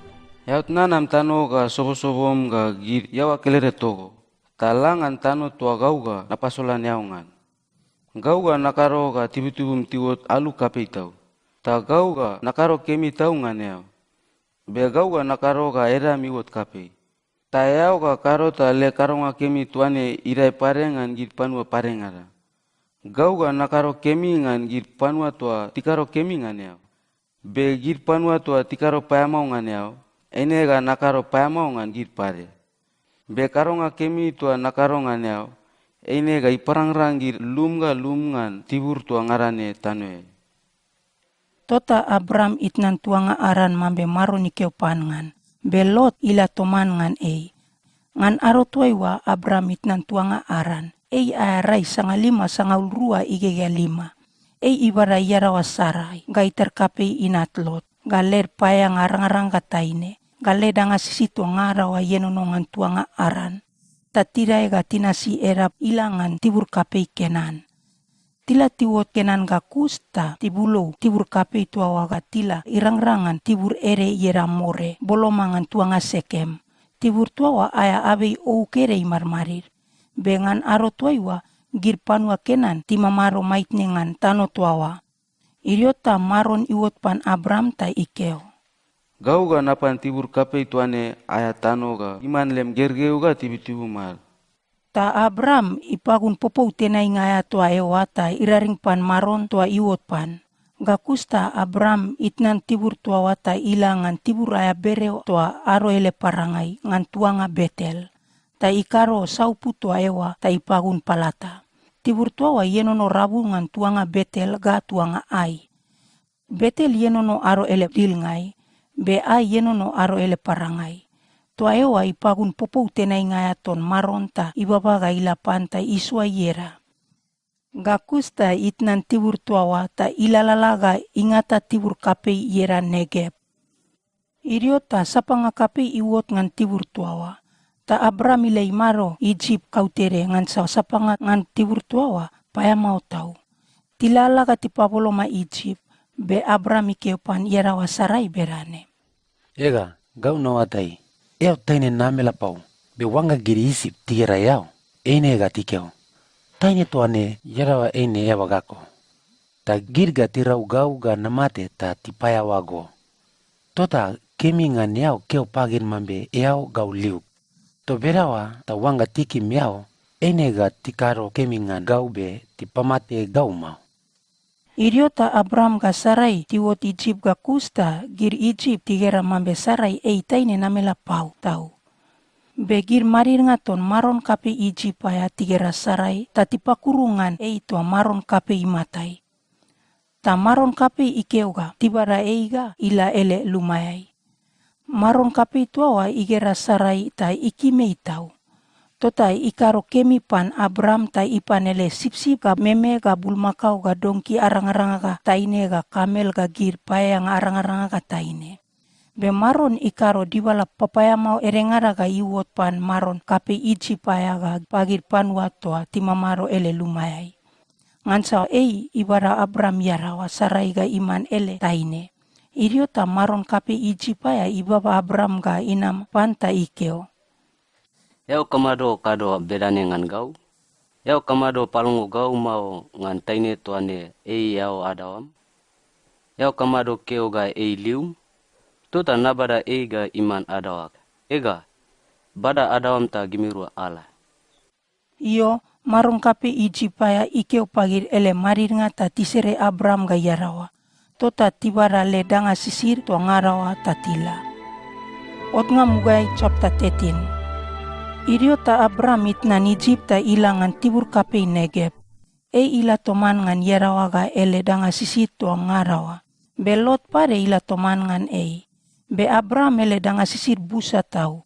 Yaut nanam tano ga sobo-sobom ga gir yawa kelere togo. Talangan tano tua gau ga napasolan yaungan. Gau ga nakaro ga tibutubum tiwot alu kapei tau. Ta gau ga nakaro kemi tau ngan yau. Be gau ga nakaro ga era miwot kapei. Ta yau ga karo ta le karo nga kemi tuane irai parengan gir panua parengara. Gau ga nakaro kemi ngan gir panua tua tikaro kemi ngan yau. Be gir panua tua tikaro payamau ngan yau. Ene ga nakaro payamau ngan gir pare. Be karo nga kemi tua nakaro ngan yau. Ene ga iparang-rang gir lum ngan tibur tua ngarane tanwe. Tota Abram itnan tuanga Aran mambe maroni keupan ngan. Be Lot ila toman ngan ei. Ngan aro tuaiwa Abram itnan tuanga Aran. Ei aya rai sanga 5 sangaul rua igegea 5. Ei ibara yarawa Sarai. Ga iterkapei inat Lot. Ga ler payang arang-arang kataine. Ga ledanga sisito ngarawa yenonongan tuanga Aran. ta tira ega tinasi erap ilangan tibur kapei Kenan. Tila tiwot Kenan ga kusta tibulo tibur kapei tuawa ga tila irang-rangan tibur ere yera more bolomangan tuanga Sekem. Tibur tuawa aya abei ou kere imarmarir. Bengan aro tuaiwa gir panua Kenan timamaro maitnengan tano tuawa. Iriota maron iwot pan Abram ta ikeo. Gau ga napan tibur kapei tuane aya tano ga iman lem gergeu ga tibu-tibu mal. Ta Abram ipagun popou tenai ngaya tua ewa ta iraring pan maron tua iwot pan. Gakusta Abram itnan tibur tua wata ilangan tibur aya bereo tua aro ele parangai ngan tuanga Betel. Ta ikaro saupu tua ewa ta ipagun palata. Tibur tua wa yenono rabu ngan tuanga Betel ga tuanga Ai. Betel yenono aro ele dilngai, be Ai yenono aro ele parangai. Tua ewa ipagun popou tenai ngaya ton maron ta ibaba ga ilapan ta isua yera. Gakusta itnan tibur tuawa ta ilalalaga ingata tibur kapei yera Negeb. Iriota sapanga kapei iwot ngan tibur tuawa. Ta Abram ilai maro Egypt kautere ngan sapanga ngan tibur tuawa paya mau tau. Tilalaga tipapoloma Egypt be Abram ikepan yera wasarai berane. Ega, gau nawatai. Eo taine namela pau. Be wanga giri isip tigera yao. Eine ega tikeo. Taine tuane yarawa eine ewa gako. Ta girga tirau gau ga namate ta tipaya wago. Tota kemi ngan yao keo pagin mambe yao gau liuk. To berawa ta wanga tiki miao eine ga tikaro kemi ngan gau be tipamate gau mau. Iriota Abram ga Sarai tiwot Egypt ga kusta gir Egypt tigera mambe Sarai taine namela pau tau. Begir marir ngaton maron kape Egypt aya tigera Sarai tatipa kurungan tua maron kape imatai. Ta maron kape ikeuga tibara eiga ila ele lumayai. Maron kape tuawa igera Sarai ta ikimei tau. Tota ikaro kemi pan Abram ta ipanele sip-sip ga meme ga bulmakau ga dongki arang-aranga ga taine ga kamel ga gir payang arang-aranga ga taine. Be maron ikaro dibala papaya mau erengara ga iwot pan maron kape Egypt paya ga pagir panua toa timamaro ele lumayai. Ngansau ibara Abram yarawa Sarai ga iman ele taine. Iriota maron kape Egypt paya ibaba Abram ga inam panta ikeo. Yau kamado kado bedane ngan gau. Yau kamado palungu gau mau ngan taine tuane yau adawam. Yau kamado keo ga liu. Tuta nabada ga iman adawak. Ega, bada adawam ta gimiru ala. Iyo, maron kape Egypt paya ikeo pagir ele marir ngata tisere Abram ga yarawa. Tota tibara le danga sisir to ngarawa tatila. Otnga mugai chapter 13. Iriota Abram itnan Egypt ta ilangan tibur kape Negeb. Ila toman ngan yarawa ga ele danga sisir to ngarawa. Belot pare ila toman ngan Be Abram ele danga sisir busa tau.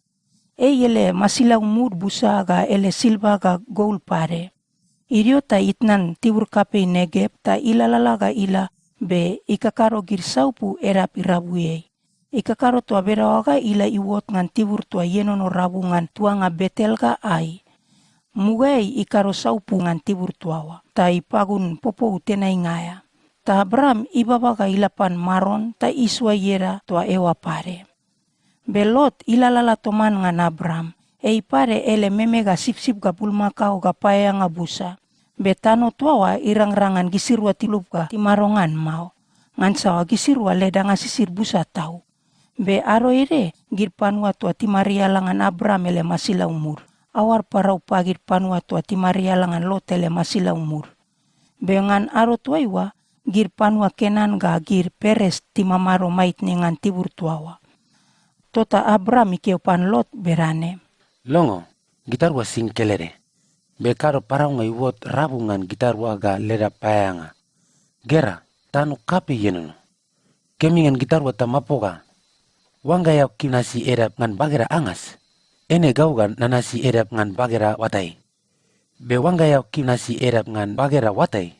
Ele masila umur busa ga ele silba ga gold pare. Iriota itnan tibur kape Negeb ta ilalala ga ila be ikakaro girsaupu era pirabuye. Ikakaro tua berawa ga ila iwot ngan tibur tua yenono rabu ngan tuanga Betel ga Ai. Mugai ikaro saupu ngan tibur tuawa. Ta ipagun popo tenai ngaya. Ta Abram ibaba ga ilapan maron ta iswa yera tua ewa pare. Belot ilalala toman ngan Abram. Pare ele meme ga sip-sip ga bulmakau ga paya nga busa. Betano tuawa irang-rangan gisirwa tilup ga timarongan mau. Ngan sawa gisirwa leda nga sisir busa tau. Be aro ire gir panua tua timaria langan Abram ele masila umur. Awar parau pagir panua tua timaria langan Lot ele masila umur. Be ngan aro tuaiwa gir panua Kenan ga gir Peres timamaro mait ngan tibur tuawa. Tota Abram ikeo pan Lot berane. Longo, gitarwa singkelere. Bekaro parau ngai wot rabungan gitarwa ga leda payanga. Gera, tanu kape yenono. Kemingan gitarwa tamapoga. Wanga yau kinasi edap ngan bagera angas. Ene gau ga nanasi edap ngan bagera watai. Be wanga yau kinasi edap ngan bagera watai.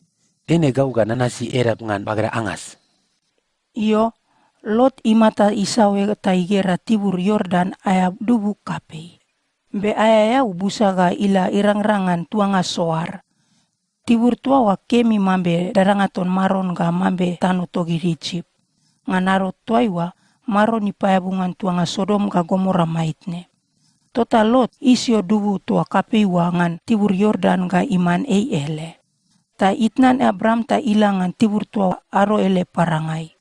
Ene gau ga nanasi edap ngan bagera angas. Iyo, Lot imata isawe taigera tibur Yordan aya dubu kapei. Be ayayau busaga ila irangrangan tuanga soar. Tibur tuawa kemi mambe darangaton maron ga mambe tanu togi ricip. Nganaro tuaiwa maron ipayabungan tuanga Sodom ga Gomora maitne. Tota Lot isio dubu tua kapeiwa ngan tibur Yordan ga iman ei ele. Ta itnan Abram ta ilangan tibur tua aro ele parangai.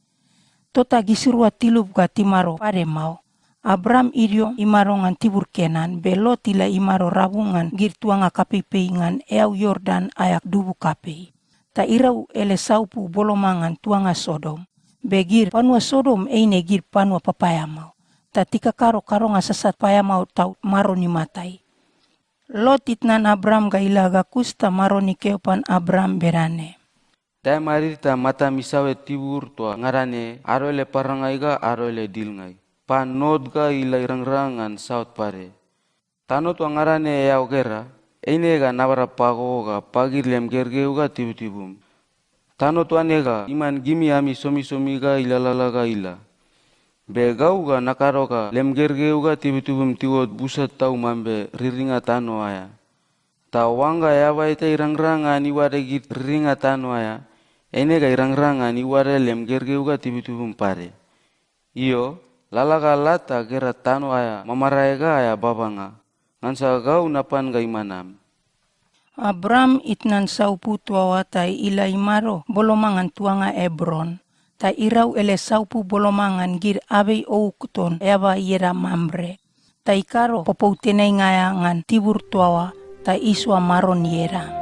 Tota gisirua tilub ga timaro pare mau. Abram idio imarongan tibur Kenan, be Lot ila imaro rabungan gir tuanga kapei ngan eau Yordan ayak dubu kapei. Ta irau ele saupu bolomangan tuanga Sodom, be gir panua Sodom eine gir panua papaya mau. Ta tika karo nga sasat paya mau tau maroni matai. Lot itnan Abram ga ila ga kusta maroni keopan Abram berane. Dai marita mata misawe tibur tua ngarane aro ele parangai ga aro ele dilngai. Pan nod ga ila irang-rangan saut pare. Tano tua ngarane yau gera, eine ga nabara pago ga pagir lem gergeu ga tibu-tibum. Tano tua nega iman gimi ami somi-somi ga ila lala ga ila. Be gau ga nakaro ga lem gergeu ga tibu-tibum tiwot busat tau mambe riringa tano aya. Ta wanga yawa ita irang-rangan iware git riringa tano aya, eine ga irang-rangan iware lem gergeu ga tibu-tibum pare. Iyo, lalaga lata gera tano aya mamaraega aya babanga ngansa gau napan ga imanam. Abram itnan saupu tuawa tai ila imaro bolomangan tuanga Ebron. Ta irau ele saupu bolomangan gir abei oukuton eba yera Mamre. Ta ikaro popoutenai ngaya ngan tibur tuawa ta iswa maron yera.